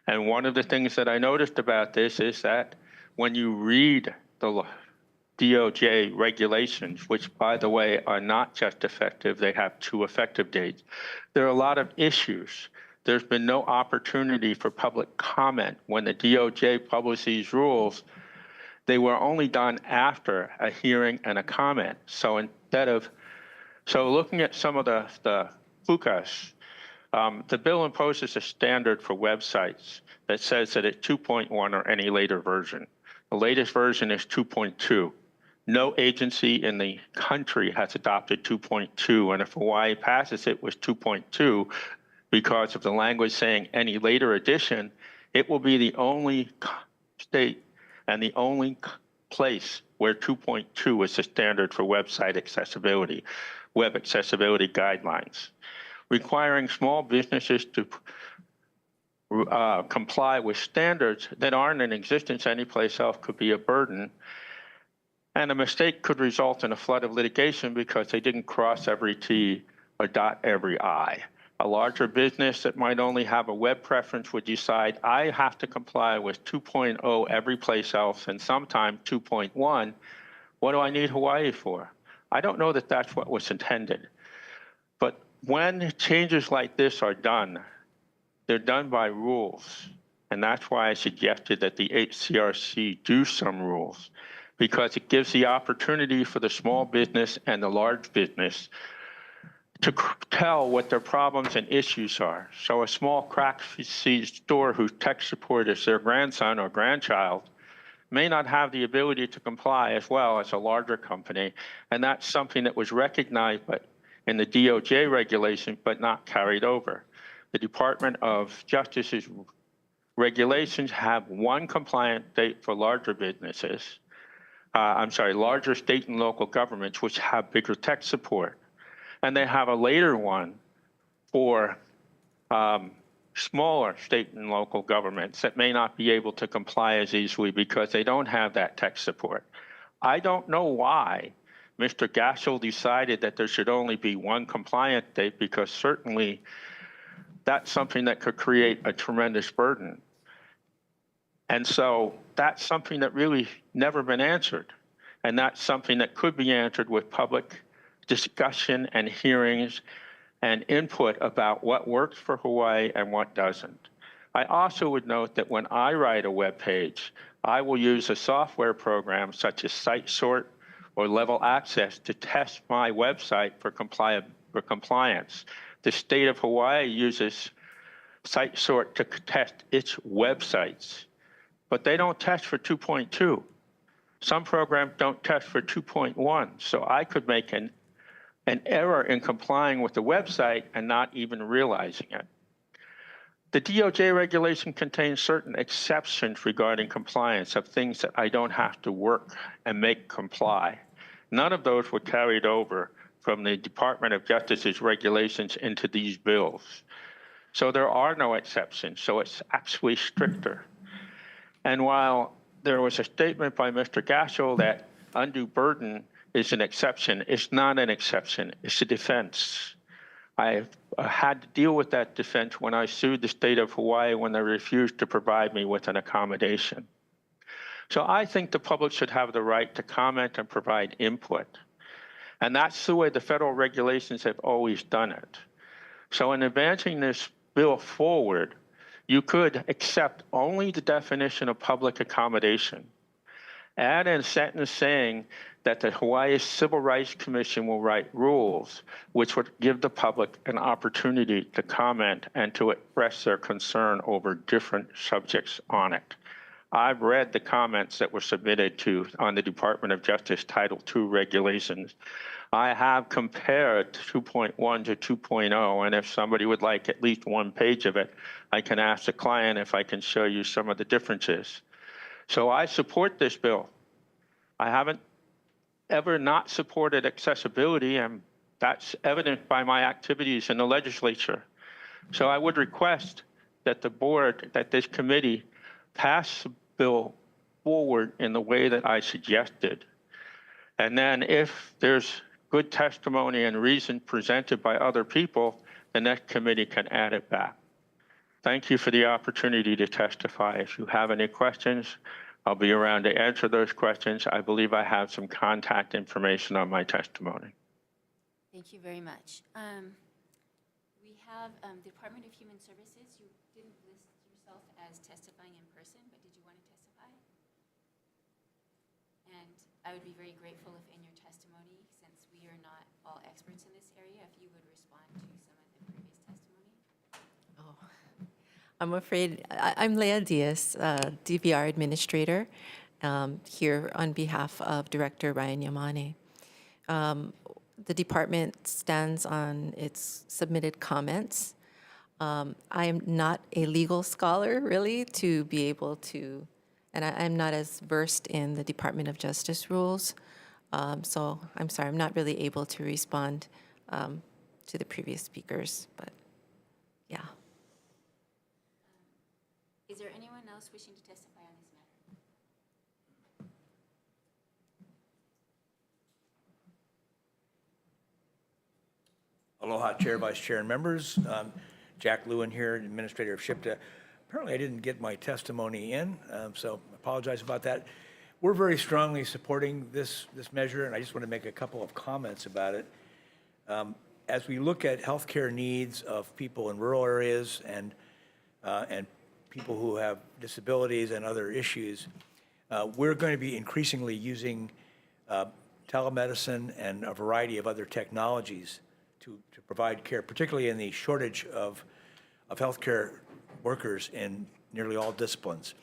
And one of the things that I noticed about this is that when you read the DOJ regulations, which, by the way, are not just effective, they have 2 effective dates, there are a lot of issues. There's been no opportunity for public comment. When the DOJ published these rules, they were only done after a hearing and a comment. So looking at some of the FUCAS, the bill imposes a standard for websites that says that it's 2.1 or any later version. The latest version is 2.2. No agency in the country has adopted 2.2, and if Hawaii passes it with 2.2, because of the language saying any later edition, it will be the only state and the only place where 2.2 is the standard for website accessibility, web accessibility guidelines. Requiring small businesses to comply with standards that aren't in existence anyplace else could be a burden. And a mistake could result in a flood of litigation because they didn't cross every T or dot every I. A larger business that might only have a web preference would decide, I have to comply with 2.0 every place else and sometime 2.1. What do I need Hawaii for? I don't know that that's what was intended. But when changes like this are done, they're done by rules. And that's why I suggested that the HCRC do some rules, because it gives the opportunity for the small business and the large business to tell what their problems and issues are. So a small crack seed store whose tech support is their grandson or grandchild may not have the ability to comply as well as a larger company. And that's something that was recognized in the DOJ regulation, but not carried over. The Department of Justice's regulations have one compliant date for larger businesses. Larger state and local governments, which have bigger tech support. And they have a later one for smaller state and local governments that may not be able to comply as easily because they don't have that tech support. I don't know why Mr. Gaschel decided that there should only be one compliant date, because certainly that's something that could create a tremendous burden. And so that's something that really never been answered. And that's something that could be answered with public discussion and hearings and input about what works for Hawaii and what doesn't. I also would note that when I write a web page, I will use a software program such as SiteSort or Level Access to test my website for compliance. The state of Hawaii uses SiteSort to test its websites, but they don't test for 2.2. Some programs don't test for 2.1, so I could make an error in complying with the website and not even realizing it. The DOJ regulation contains certain exceptions regarding compliance of things that I don't have to work and make comply. None of those were carried over from the Department of Justice's regulations into these bills. So there are no exceptions, so it's actually stricter. And while there was a statement by Mr. Gaschel that undue burden is an exception. It's not an exception. It's a defense. I had to deal with that defense when I sued the state of Hawaii when they refused to provide me with an accommodation. So I think the public should have the right to comment and provide input. And that's the way the federal regulations have always done it. So in advancing this bill forward, you could accept only the definition of public accommodation. Add in a sentence saying that the Hawaii Civil Rights Commission will write rules which would give the public an opportunity to comment and to express their concern over different subjects on it. I've read the comments that were submitted on the Department of Justice Title II regulations. I have compared 2.1 to 2.0, and if somebody would like at least one page of it, I can ask the client if I can show you some of the differences. So I support this bill. I haven't ever not supported accessibility, and that's evident by my activities in the legislature. So I would request that the board, that this committee, pass the bill forward in the way that I suggested. And then if there's good testimony and reason presented by other people, the next committee can add it back. Thank you for the opportunity to testify. If you have any questions, I'll be around to answer those questions. I believe I have some contact information on my testimony. Thank you very much. We have Department of Human Services. You didn't list yourself as testifying in person, but did you want to testify? And I would be very grateful if in your testimony, since we are not all experts in this area, if you would respond to some of the previous testimony. Oh, I'm afraid I'm Leah Diaz, DVR administrator, here on behalf of Director Ryan Yamane. The department stands on its submitted comments. I am not a legal scholar, really, to be able to, and I'm not as versed in the Department of Justice rules. So I'm sorry, I'm not really able to respond to the previous speakers, but yeah. Is there anyone else wishing to testify on this matter? Aloha, Chair, Vice Chair, and members. Jack Lewin here, Administrator of SHPTA. Apparently, I didn't get my testimony in, so I apologize about that. We're very strongly supporting this measure, and I just want to make a couple of comments about it. As we look at healthcare needs of people in rural areas and people who have disabilities and other issues, we're going to be increasingly using telemedicine and a variety of other technologies to provide care, particularly in the shortage of healthcare workers in nearly all disciplines.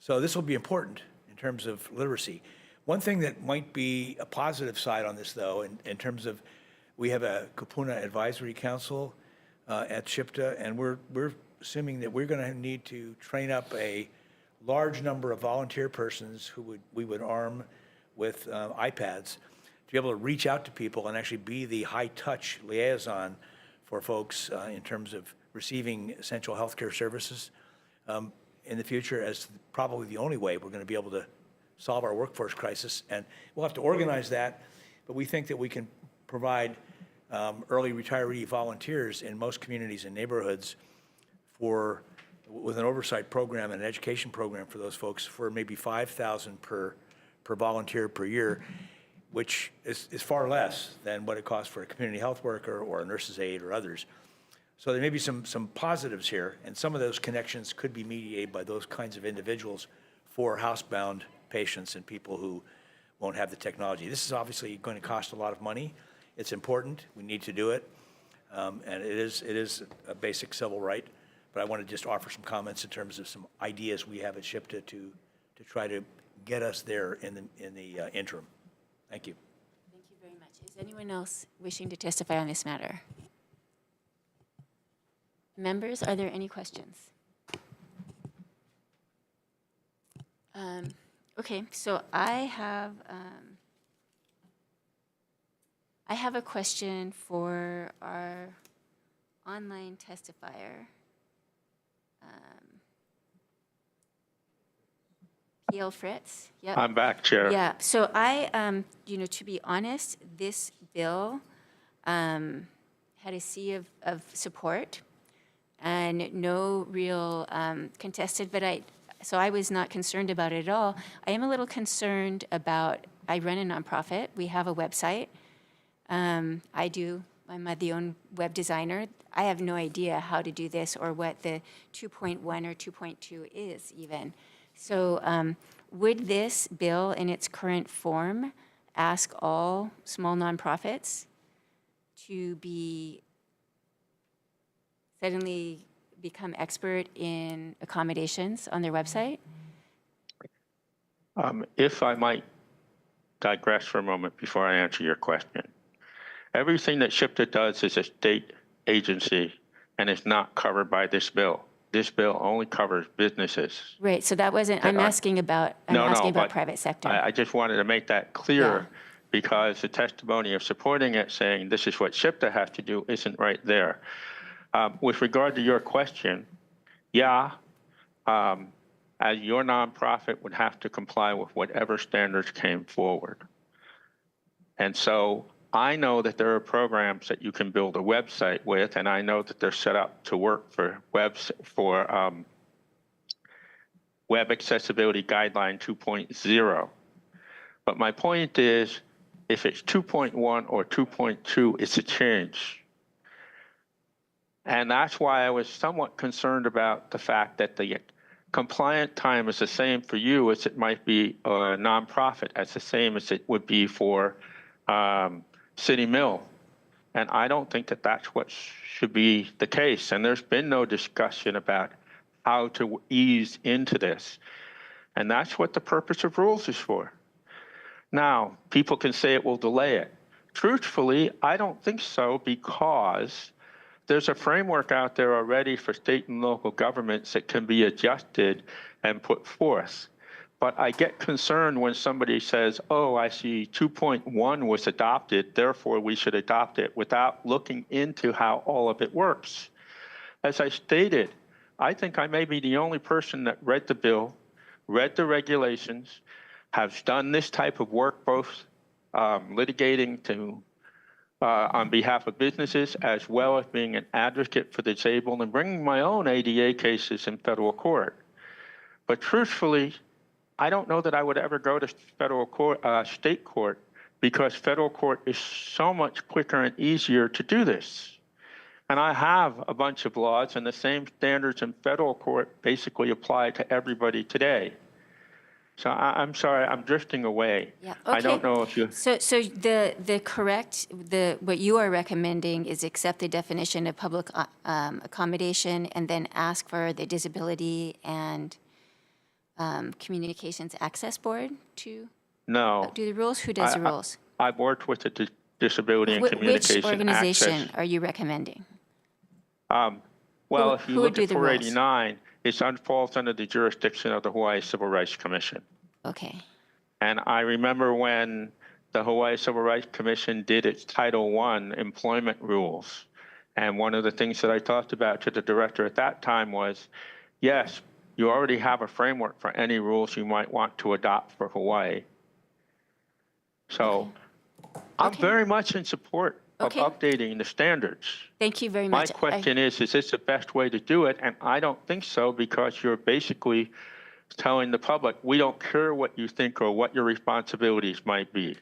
So this will be important in terms of literacy. One thing that might be a positive side on this, though, in terms of, we have a Kupuna Advisory Council at SHPTA, and we're assuming that we're going to need to train up a large number of volunteer persons who we would arm with iPads to be able to reach out to people and actually be the high-touch liaison for folks in terms of receiving essential healthcare services in the future, as probably the only way we're going to be able to solve our workforce crisis. And we'll have to organize that, but we think that we can provide early retiree volunteers in most communities and neighborhoods with an oversight program and an education program for those folks for maybe $5,000 per volunteer per year, which is far less than what it costs for a community health worker or a nurse's aide or others. So there may be some positives here, and some of those connections could be mediated by those kinds of individuals for housebound patients and people who won't have the technology. This is obviously going to cost a lot of money. It's important. We need to do it. And it is a basic civil right. But I want to just offer some comments in terms of some ideas we have at SHPTA to try to get us there in the interim. Thank you. Thank you very much. Is anyone else wishing to testify on this matter? Members, are there any questions? Okay, so I have a question for our online testifier. Gail Fritz. Yep. I'm back, Chair. Yeah, so I, to be honest, this bill had a sea of support and no real contested, so I was not concerned about it at all. I am a little concerned about, I run a nonprofit, we have a website. I'm the own web designer. I have no idea how to do this or what the 2.1 or 2.2 is even. So would this bill in its current form ask all small nonprofits to suddenly become expert in accommodations on their website? If I might digress for a moment before I answer your question. Everything that SHPTA does is a state agency and is not covered by this bill. This bill only covers businesses. Right, so that wasn't, I'm asking about private sector. I just wanted to make that clear because the testimony of supporting it saying this is what SHPTA has to do isn't right there. With regard to your question, as your nonprofit would have to comply with whatever standards came forward. And so I know that there are programs that you can build a website with, and I know that they're set up to work for Web Accessibility Guideline 2.0. But my point is, if it's 2.1 or 2.2, it's a change. And that's why I was somewhat concerned about the fact that the compliant time is the same for you as it might be a nonprofit, as the same as it would be for City Mill. And I don't think that that's what should be the case. And there's been no discussion about how to ease into this. And that's what the purpose of rules is for. Now, people can say it will delay it. Truthfully, I don't think so, because there's a framework out there already for state and local governments that can be adjusted and put forth. But I get concerned when somebody says, oh, I see 2.1 was adopted, therefore we should adopt it, without looking into how all of it works. As I stated, I think I may be the only person that read the bill, read the regulations, has done this type of work, both litigating on behalf of businesses, as well as being an advocate for the disabled and bringing my own ADA cases in federal court. But truthfully, I don't know that I would ever go to federal court, state court, because federal court is so much quicker and easier to do this. And I have a bunch of laws, and the same standards in federal court basically apply to everybody today. So I'm sorry, I'm drifting away. Yeah, okay. I don't know if you... So what you are recommending is accept the definition of public accommodation and then ask for the Disability and Communications Access Board to do the rules? Who does the rules? I've worked with the Disability and Communication Which organization Access. are you recommending? Well, if you who would look do at the rules? 489, it falls under the jurisdiction of the Hawaii Civil Rights Commission. Okay. And I remember when the Hawaii Civil Rights Commission did its Title I employment rules. And one of the things that I talked about to the director at that time was, yes, you already have a framework for any rules you might want to adopt for Hawaii. So I'm very much in support of updating the standards. Thank you very much. My question is this the best way to do it? And I don't think so, because you're basically telling the public, we don't care what you think or what your responsibilities might be.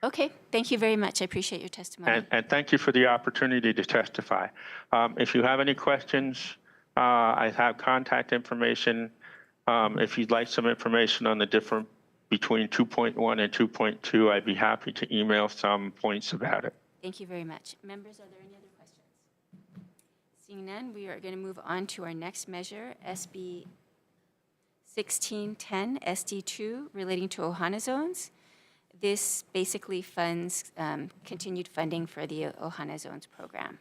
Okay, thank you very much. I appreciate your testimony. And thank you for the opportunity to testify. If you have any questions, I have contact information. If you'd like some information on the difference between 2.1 and 2.2, I'd be happy to email some points about it. Thank you very much. Members, are there any other questions? Seeing none, we are going to move on to our next measure, SB 1610 SD2, relating to Ohana zones. This basically funds continued funding for the Ohana zones program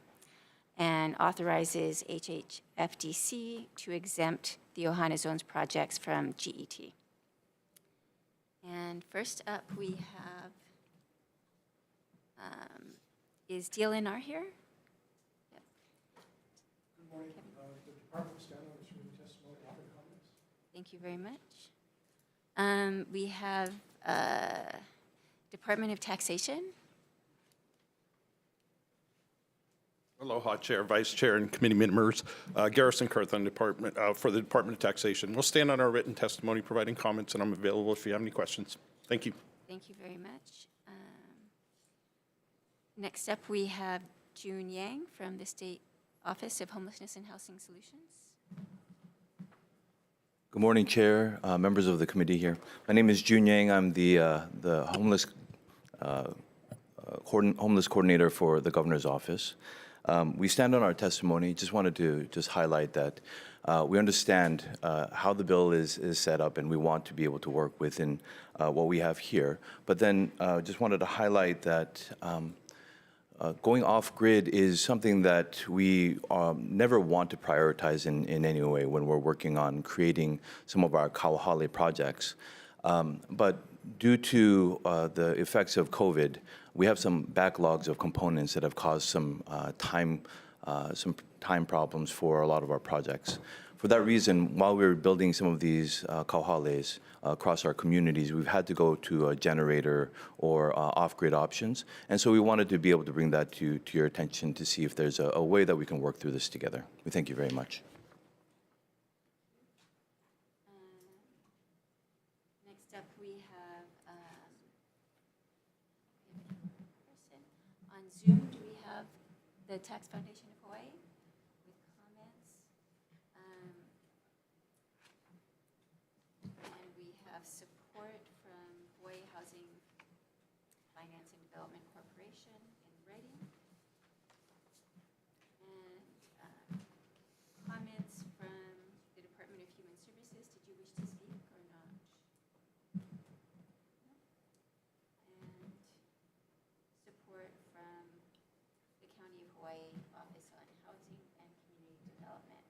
and authorizes HHFDC to exempt the Ohana zones projects from GET. And first up, we have, is DLNR here? Yep. Good morning. The department will stand on this written testimony. Other comments? Thank you very much. We have Department of Taxation. Aloha, Chair, Vice Chair, and committee members. Garrison Carthon, Department for the Department of Taxation. We'll stand on our written testimony, providing comments, and I'm available if you have any questions. Thank you. Thank you very much. Next up, we have June Yang from the State Office of Homelessness and Housing Solutions. Good morning, Chair, members of the committee here. My name is Jun Yang. I'm the homeless coordinator for the governor's office. We stand on our testimony. Just wanted to highlight that we understand how the bill is set up, and we want to be able to work within what we have here. But then just wanted to highlight that going off-grid is something that we never want to prioritize in any way when we're working on creating some of our kauhale projects. But due to the effects of COVID, we have some backlogs of components that have caused some time problems for a lot of our projects. For that reason, while we were building some of these kauhales across our communities, we've had to go to a generator or off-grid options. And so we wanted to be able to bring that to your attention to see if there's a way that we can work through this together. We thank you very much. Next up, we have person on Zoom. Do we have the Tax Foundation of Hawaii with comments? And we have support from Hawaii Housing Finance and Development Corporation in writing. And comments from the Department of Human Services. Did you wish to speak or not? And support from the County of Hawaii Office on Housing and Community Development.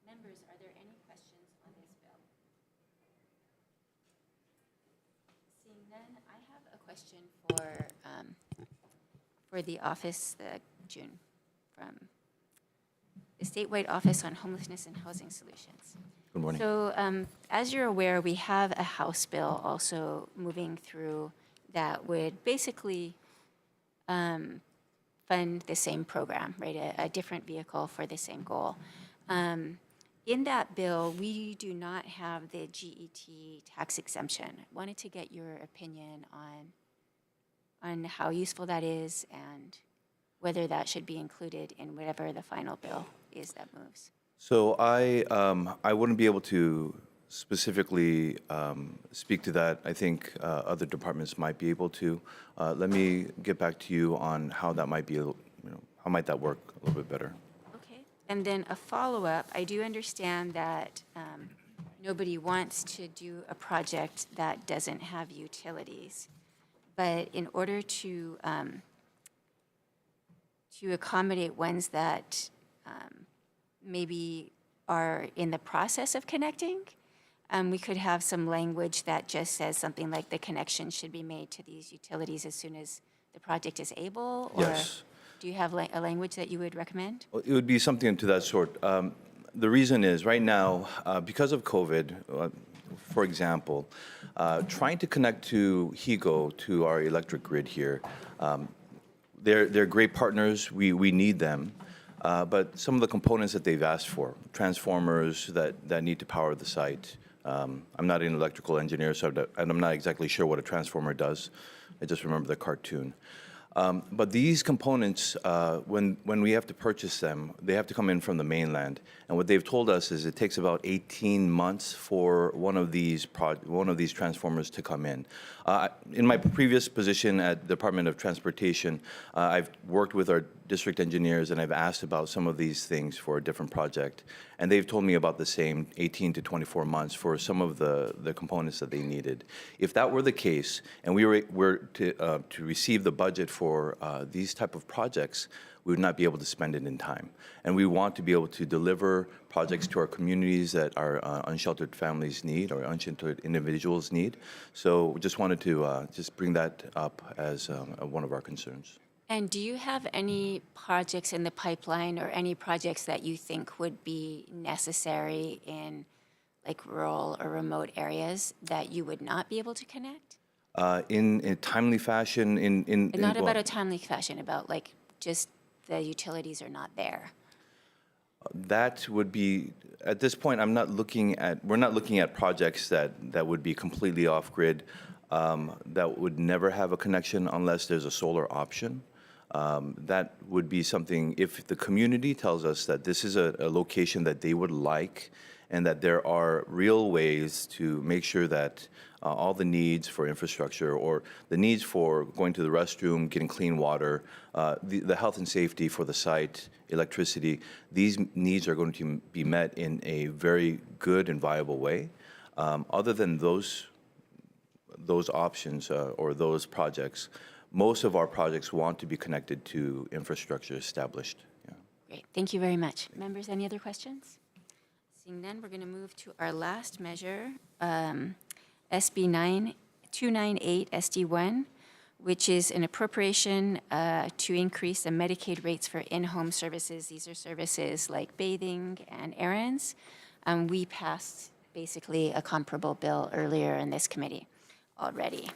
Members, are there any questions on this bill? Seeing none, I have a question for the office, June, from the Statewide Office on Homelessness and Housing Solutions. Good morning. So as you're aware, we have a House bill also moving through that would basically fund the same program, right? A different vehicle for the same goal. In that bill, we do not have the GET tax exemption. I wanted to get your opinion on how useful that is and whether that should be included in whatever the final bill is that moves. So I wouldn't be able to specifically speak to that. I think other departments might be able to. Let me get back to you on how that might be, how might that work a little bit better. Okay. And then a follow-up, I do understand that nobody wants to do a project that doesn't have utilities. But in order to accommodate ones that maybe are in the process of connecting, we could have some language that just says something like the connection should be made to these utilities as soon as the project is able? Or Yes. do you have a language that you would recommend? It would be something to that sort. The reason is right now, because of COVID, for example, trying to connect to HEGO, to our electric grid here, they're great partners. We need them. But some of the components that they've asked for, transformers that need to power the site. I'm not an electrical engineer, and I'm not exactly sure what a transformer does. I just remember the cartoon. But these components, when we have to purchase them, they have to come in from the mainland. And what they've told us is it takes about 18 months for one of these transformers to come in. In my previous position at the Department of Transportation, I've worked with our district engineers and I've asked about some of these things for a different project. And they've told me about the same 18 to 24 months for some of the components that they needed. If that were the case, and we were to receive the budget for these type of projects, we would not be able to spend it in time. And we want to be able to deliver projects to our communities that our unsheltered families need or unsheltered individuals need. So we just wanted to just bring that up as one of our concerns. And do you have any projects in the pipeline or any projects that you think would be necessary in like rural or remote areas that you would not be able to connect? In a timely fashion, And not well, about a timely fashion, about like just the utilities are not there. that would be, at this point, we're not looking at projects that would be completely off-grid, that would never have a connection unless there's a solar option. That would be something, if the community tells us that this is a location that they would like, and that there are real ways to make sure that all the needs for infrastructure or the needs for going to the restroom, getting clean water, the health and safety for the site, electricity, these needs are going to be met in a very good and viable way. Other than those options or those projects, most of our projects want to be connected to infrastructure established. Yeah. Great, thank you very much. Members, any other questions? Seeing none, we're going to move to our last measure, SB 298 SD1, which is an appropriation to increase the Medicaid rates for in-home services. These are services like bathing and errands. We passed basically a comparable bill earlier in this committee already.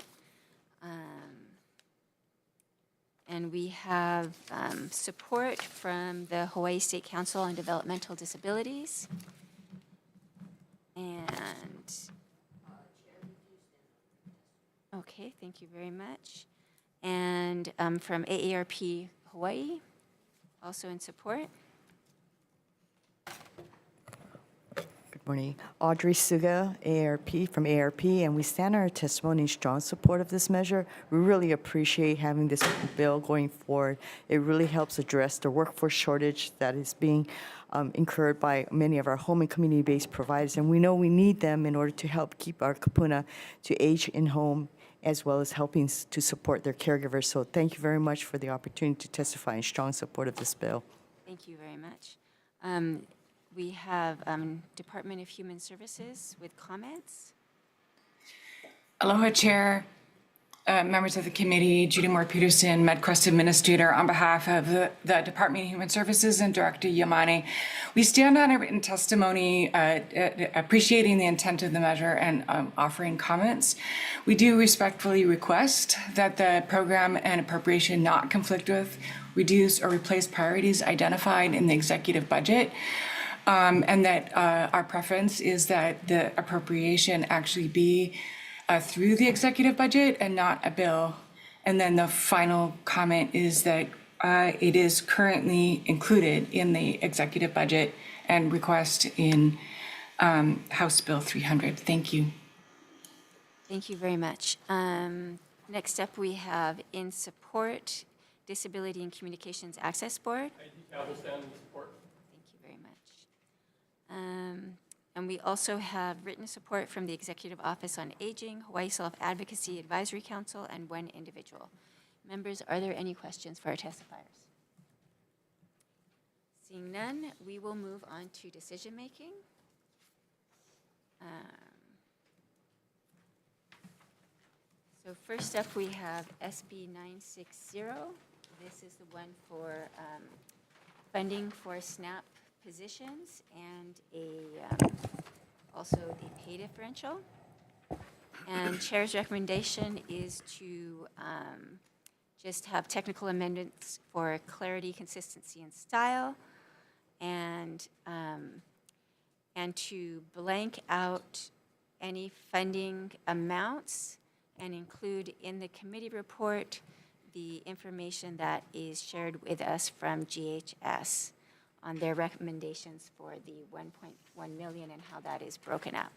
And we have support from the Hawaii State Council on Developmental Disabilities. And, okay, thank you very much. And from AARP Hawaii, also in support. Good morning. Audrey Suga, AARP, from AARP, and we stand on our testimony in strong support of this measure. We really appreciate having this bill going forward. It really helps address the workforce shortage that is being incurred by many of our home and community-based providers, and we know we need them in order to help keep our kapuna to age in home, as well as helping to support their caregivers. So thank you very much for the opportunity to testify in strong support of this bill. Thank you very much. We have Department of Human Services with comments. Aloha, Chair, members of the committee, Judy Moore-Peterson, MedCrest Administrator, on behalf of the Department of Human Services and Director Yamane. We stand on a written testimony appreciating the intent of the measure and offering comments. We do respectfully request that the program and appropriation not conflict with, reduce, or replace priorities identified in the executive budget. And that our preference is that the appropriation actually be through the executive budget and not a bill. And then the final comment is that it is currently included in the executive budget and request in House Bill 300. Thank you. Thank you very much. Next up, we have in support, Disability and Communications Access Board. I will stand in support. And we also have written support from the Executive Office on Aging, Hawaii Self-Advocacy Advisory Council, and one individual. Members, are there any questions for our testifiers? Seeing none, we will move on to decision-making. So first up, we have SB 960. This is the one for funding for SNAP positions and also the pay differential. And Chair's recommendation is to just have technical amendments for clarity, consistency, and style, and to blank out any funding amounts and include in the committee report the information that is shared with us from GHS on their recommendations for the 1.1 million and how that is broken up.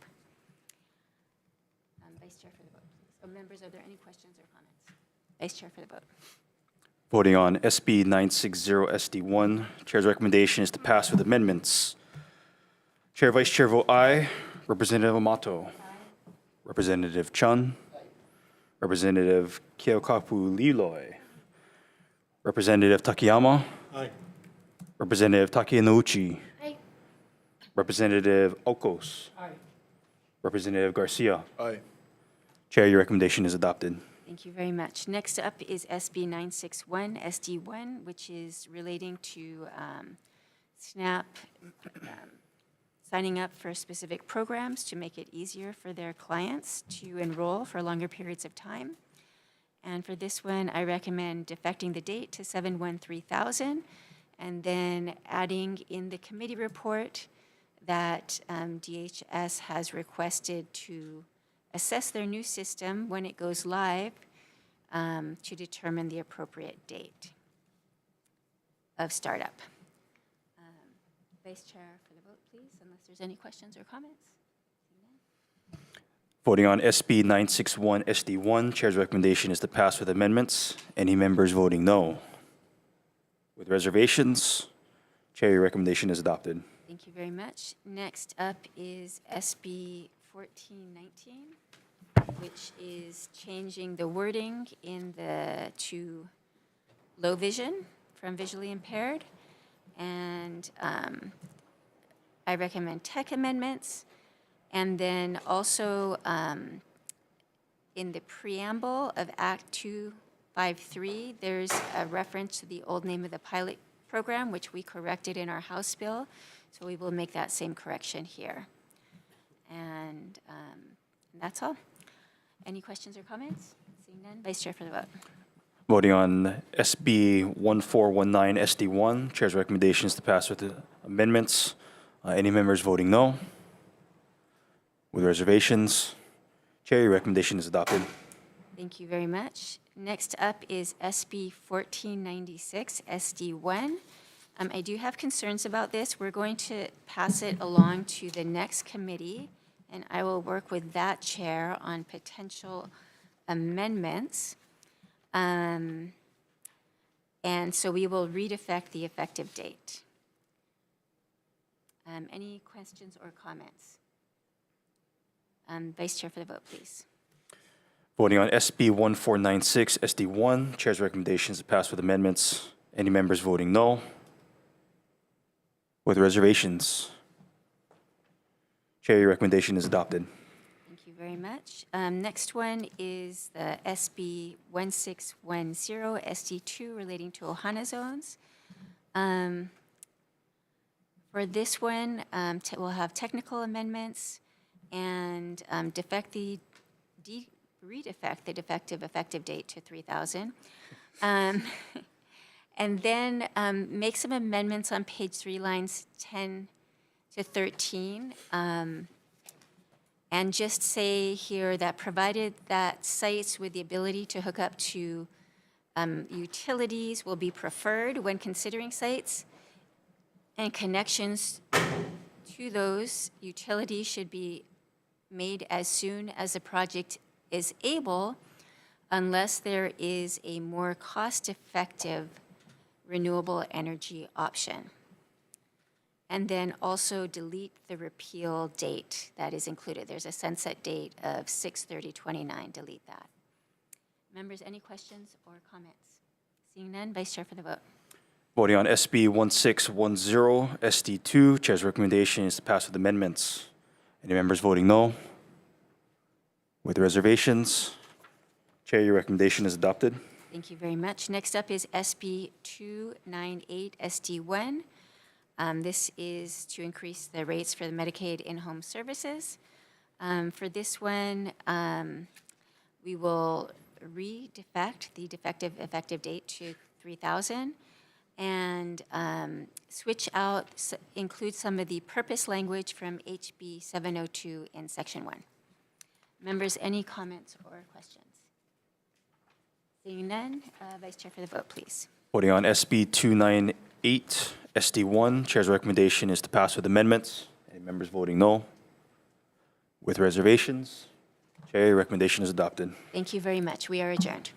Vice Chair for the vote, please. Oh, members, are there any questions or comments? Vice Chair for the vote. Voting on SB 960 SD1, Chair's recommendation is to pass with amendments. Chair, Vice Chair vote aye. Representative Amato. Aye. Representative Chun. Aye. Representative Keokapu Liloi. Representative Takayama. Aye. Representative Takenouchi. Aye. Representative Okos. Aye. Representative Garcia. Aye. Chair, your recommendation is adopted. Thank you very much. Next up is SB 961 SD1, which is relating to SNAP signing up for specific programs to make it easier for their clients to enroll for longer periods of time. And for this one, I recommend defecting the date to 7/1/3000, and then adding in the committee report that DHS has requested to assess their new system when it goes live to determine the appropriate date of startup. Vice Chair for the vote, please, unless there's any questions or comments. Voting on SB 961 SD1, Chair's recommendation is to pass with amendments. Any members voting no? With reservations, Chair, your recommendation is adopted. Thank you very much. Next up is SB 1419, which is changing the wording in the to low vision from visually impaired. And I recommend tech amendments. And then also in the preamble of Act 253, there's a reference to the old name of the pilot program, which we corrected in our House bill. So we will make that same correction here. And that's all. Any questions or comments? Seeing none, Vice Chair for the vote. Voting on SB 1419 SD1, Chair's recommendation is to pass with the amendments. Any members voting no? With reservations, Chair, your recommendation is adopted. Thank you very much. Next up is SB 1496 SD1. I do have concerns about this. We're going to pass it along to the next committee, and I will work with that chair on potential amendments. And so we will read-effect the effective date. Any questions or comments? Vice Chair for the vote, please. Voting on SB 1496 SD1, Chair's recommendation is to pass with amendments. Any members voting no? With reservations, Chair, your recommendation is adopted. Thank you very much. Next one is the SB 1610 SD2 relating to Ohana zones. For this one, we'll have technical amendments and read-effect the defective effective date to 3000. And then make some amendments on page 3, lines 10 to 13. And just say here that provided that sites with the ability to hook up to utilities will be preferred when considering sites, and connections to those utilities should be made as soon as the project is able, unless there is a more cost-effective renewable energy option. And then also delete the repeal date that is included. There's a sunset date of 6/30/29. Delete that. Members, any questions or comments? Seeing none, Vice Chair for the vote. Voting on SB 1610 SD2, Chair's recommendation is to pass with amendments. Any members voting no? With reservations, Chair, your recommendation is adopted. Thank you very much. Next up is SB 298 SD1. This is to increase the rates for the Medicaid in-home services. For this one, we will re-defect the defective effective date to 3000 and switch out, include some of the purpose language from HB 702 in Section 1. Members, any comments or questions? Seeing none, Vice Chair for the vote, please. Voting on SB 298 SD1, Chair's recommendation is to pass with amendments. Any members voting no? With reservations, Chair, your recommendation is adopted. Thank you very much. We are adjourned.